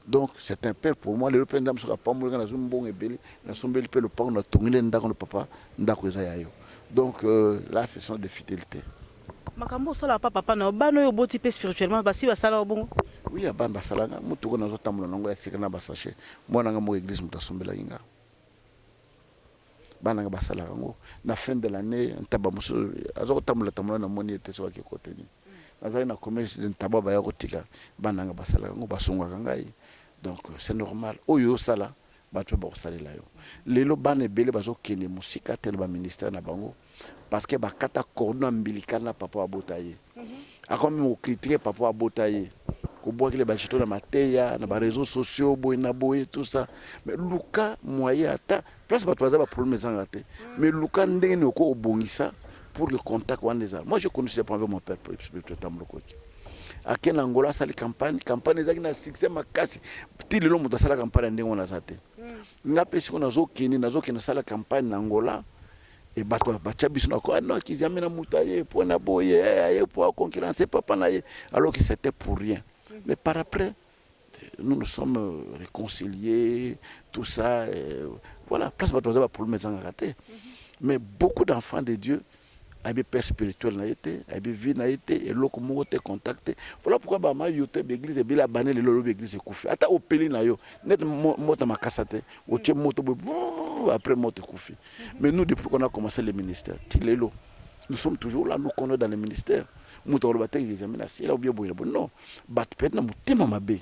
Donc c'est un père pour moi. Le père ndam soka pa mo na zum bon ebeli, na sombe le père le père na tongile ndako le papa ndako za yayo. Donc là ce sont des fidélités. Makambo sala papa na bano yo boti pe spirituellement basi basala obongo. Oui, ya ban basalanga mutu ko nazo tamula nango ya sika na basache. Mwana nga mo église mutasombela inga. Bana nga basalanga ngo na fin de l'année ntaba musu azo tamula na moni ete so ke côté ni. Nazali na commerce de ntaba ba ya kotika bana nga basalanga ngo basunga ngai. Donc c'est normal. Oyo sala batu ba kosalela yo. Lelo bana ebele bazo kene musika tel ba ministère na bango parce que ba kata cordon umbilical na papa abotaye. Akomi mo critiquer papa abotaye. Ko boire les bachito na mateya na ba réseaux sociaux boy na boy tout ça. Mais luka moyen ata place ba toza ba problème za ngate. Mais luka ndenge ne ko obongisa pour le contact wan les moi je connaissais pas avec mon père spirituel tamloko. Akena Angola sali campagne ezaki na succès makasi. Petit le lomo sala campagne ndenge on a zate. Ngape siko nazo kena sala campagne na Angola. Et bato bachabiso na ko non kizami na mutaye pour na boye pour concurrencer papa na ye alors que c'était pour rien. Mais par après nous nous sommes réconciliés tout ça voilà place bato za problème za raté. Mais beaucoup d'enfants de Dieu avaient père spirituel na été avaient vie na été et loko mo te contacté voilà pourquoi ba ma yote l'église bila bané le lolo l'église kufi ata opeli na yo net mota makasate o tie moto après moto kufi. Mais nous depuis qu'on a commencé le ministère tilelo nous sommes toujours là nous connaissons dans le ministère moto lo baté examen na sila ou bien boye non bat peut na mutima mabe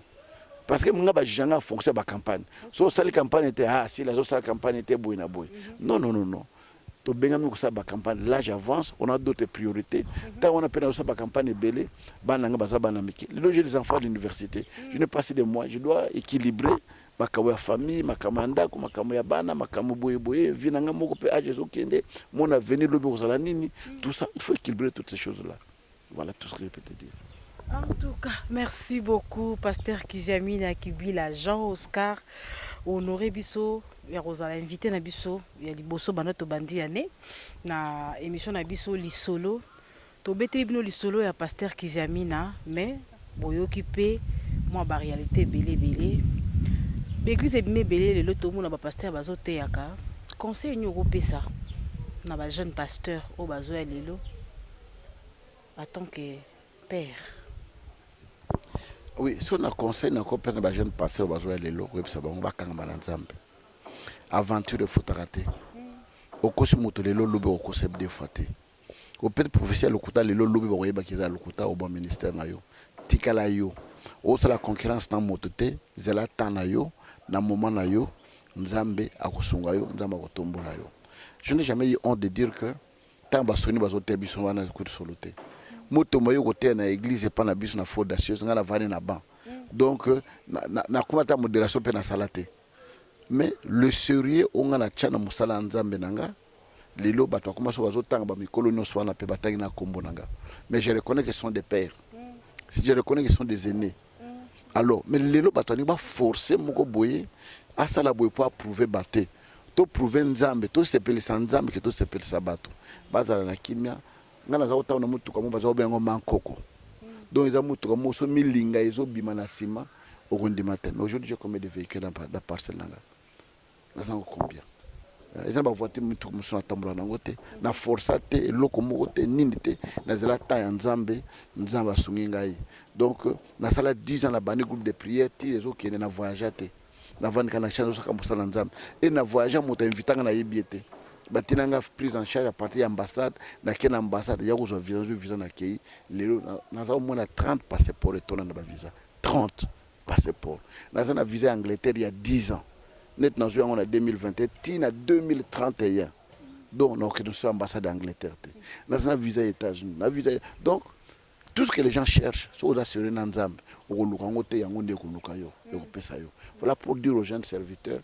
parce que nga ba janga fonction ba campagne so sali campagne était si la so campagne était boye na boye non là j'avance, on a d'autres priorités. Tant on a peine à la campagne belé, j'ai des enfants de l'université. Je n'ai pas assez de mois, je dois équilibrer ma famille, ma kamanda, ma bana, ma boye, vinanga moko pe ajezo kende, mon avenir le bureau nini, tout ça, il faut équilibrer toutes ces choses-là. Voilà tout ce que je peux te dire. En tout cas, merci beaucoup, Pasteur Kiziamina Kibila, Jean Oscar, Honoré Bisso. Ya Rosa invité na biso ya liboso bana to bandi ane na émission na biso lisolo to bete bino lisolo ya Pasteur Kiziamina mais boyoki pe moi ba réalité belé l'église ebime belé le to mona ba pasteur bazote yaka conseil nyoko pesa na ba jeune pasteur o bazo ya lelo en tant que père. Oui, si on a conseil na ko pesa ba jeune pasteur bazo ya lelo ko pesa ba ngba kanga na nzambe. Aventure de photaraté. Au cours moto lelo lobe au cours de faté. Au père professeur le kuta lelo lobe ba yeba kiza le kuta au bon ministère na yo. Tikala yo. Au la concurrence na moto te zela tana yo na moment na yo nzambe akosunga yo nzamba kotombola yo. Je n'ai jamais eu honte de dire que tant basoni bazote biso wana ko soloté. Moto moyo côté na église pas na biso na fondation nga na vane na ban. Donc na kumata modération pe na salate. Mais le sérieux on a la tchana musala nzambe nanga lelo bato akoma so bazotanga ba mikolo nyonso wana pe batangi na kombo nanga. Mais je reconnais que ce sont des pères. Si je reconnais que ce sont des aînés. Alors mais lelo bato ni ba forcer moko boye asala boye pour prouver baté. To prouver nzambe to sepeli sa nzambe que to sepeli sa bato. Bazala na kimia ngana za otana mutu kamo bazo bengo mankoko. Donc ils ont mutu kamo so milinga ezo bima na sima au rundi matin. Mais aujourd'hui j'ai combien de véhicules dans parcelle nanga. Combien ils ont voiture mutu musuna tambula nangote na forçate loko mokote nindite na zela ta ya nzambe asungi ngai. Donc na sala 10 ans na bani groupe de prière ti les autres qui na voyager na vendre kana chano saka musala nzambe et na voyager moto invitanga na yebiete batinanga prise en charge à partir de l'ambassade na kena ambassade ya ko zo visa na kei lelo na za au moins 30 passeports et tona na ba visa 30 passeports na za na visa Angleterre il y a 10 ans. Net nous sommes en 2021, tina 2031. Donc nous sommes ambassade d'Angleterre. Nous avons visa aux États-Unis. Donc tout ce que les gens cherchent, c'est aux assurés dans Nzambe. Voilà pour dire aux jeunes serviteurs,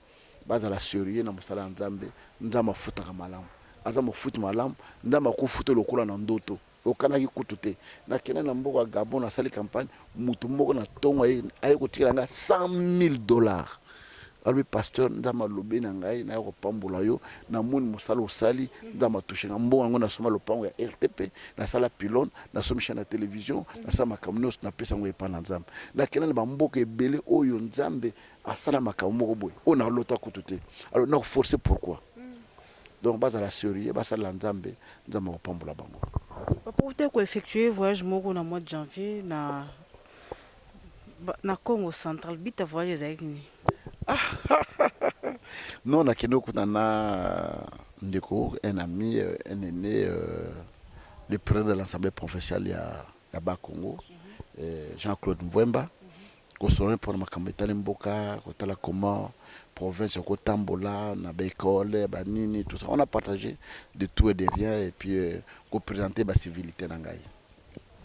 base à la surveiller dans Moussala Nzambe, Nzamba foutaka malam. Azama fout malam, Nzamba ko fout le cola nandoto. Okana ki kutute. Na kena na mboka Gabon na sali campagne, mutu moko na tongo aye ko tiranga $100,000. Alors pasteur Nzamba lobe na ngai na ko pambola yo na moni musala osali Nzamba toucher na mboka ngo na soma lopango ya RTP na sala pylone na somisha na télévision na sama kamnos na pesa ngo epa na Nzamba. Na kena na mboka ebele oyo Nzambe asala makambo moko boy. On a lota kutute. Alors na forcer pourquoi? Donc base à la série, base à la Nzambe, Nzamba ko pambola bango. Papa, vous avez effectué un voyage moko na mois de janvier na Congo central. Bita voyage avec ni. Non, na keno kutana ndeko, un ami, un aîné, le président de l'Assemblée provinciale ya Bas Congo, Jean-Claude Mwemba. Kosoron pour makambo mboka, kotala comment province ko tambola na bécole, banini tout ça. On a partagé de tout et de rien et puis ko présenter ba civilité na ngai.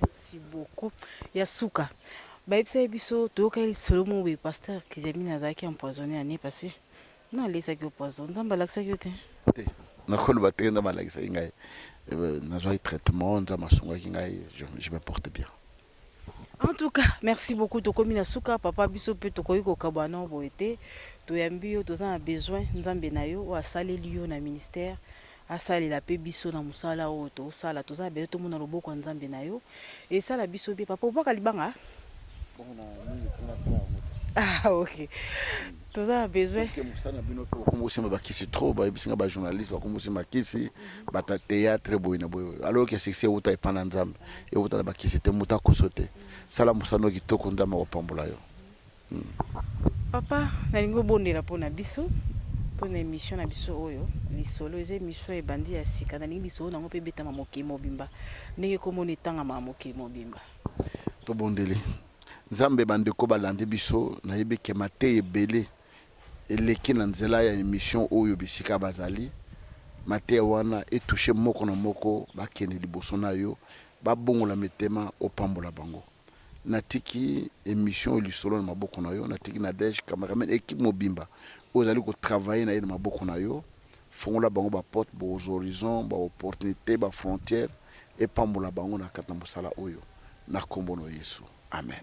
Merci beaucoup. Yasuka. Ba ipsa biso to ka solomo be pasteur Kizami Nazaki empoisonné année passée. Non, les sacs empoisonné. Nzamba laksa yote. Na kholo ba tenda malakisa ngai. Na joie traitement nzamba songa ngai, je me porte bien. En tout cas, merci beaucoup Tokomina Suka, papa biso pe tokoyiko kabana boete, toyambio tozana besoin nzambe na yo wa sali liyo na ministère, asali la pe biso na musala o to sala tozana besoin to mona loboko nzambe na yo et sala biso bi papa obaka libanga. Ah OK. Tozana besoin que musana bino ko kombosi mabakisi trop ba bisinga ba journaliste ba kombosi makisi ba théâtre boyina boy. Alors que c'est uta epana nzambe et uta bakisi te muta kosote. Sala musano kitoko ndama opambola yo. Papa, nalingo bondela pona biso. Pona émission na biso oyo, lisolo eze émission e bandi ya sika nalingi lisolo nango pe beta mamoke mobimba. Ndenge komona tanga mamoke mobimba. To bondeli. Nzambe bandeko balandi biso na yebe ke mate ebele eleki na nzela ya émission oyo bisika bazali. Mate wana etouché moko na moko bakende liboso na yo, babongola metema opambola bango. Natiki émission lisolo na maboko na yo, natiki na Dej cameraman équipe mobimba ozali ko travailler na yena maboko na yo, fongola bango ba porte ba horizons, ba opportunité, ba frontières et pambola bango na kata mosala oyo na kombo na Yesu. Amen.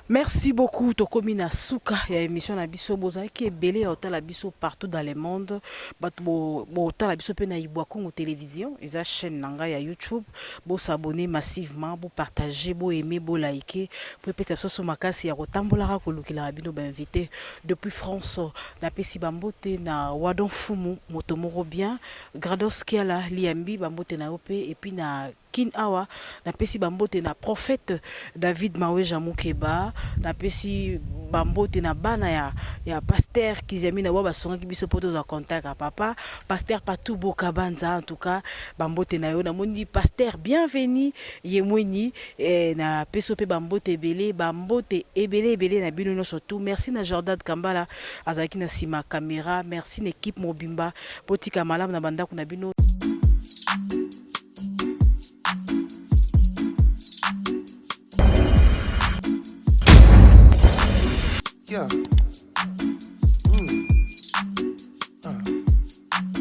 Merci beaucoup Tokomina Suka ya émission na biso bozali ki ebele otala biso partout dans le monde bato bo otala biso pe na Ibwa Congo télévision eza chaîne nanga ya YouTube bo s'abonner massivement bo partager bo aimer bo liker po peut-être so makasi ya kotambola ko lukila bino ba invité depuis France na pesi bambote na Wadon Fumu motomoro bien Grados Kiala Liambi bambote na ope et puis na Kin Awa na pesi bambote na prophète David Maweja Mukeba na pesi bambote na bana ya pasteur Kizami na waba songa kibiso poto za contact à papa pasteur Patou Bokabanza en tout cas bambote na yo na moni pasteur bienvenue yemweni na peso pe bambote ebele bambote ebele na bino surtout merci na Jordan Kambala azaki na sima caméra merci na équipe mobimba potika malamu na banda kuna bino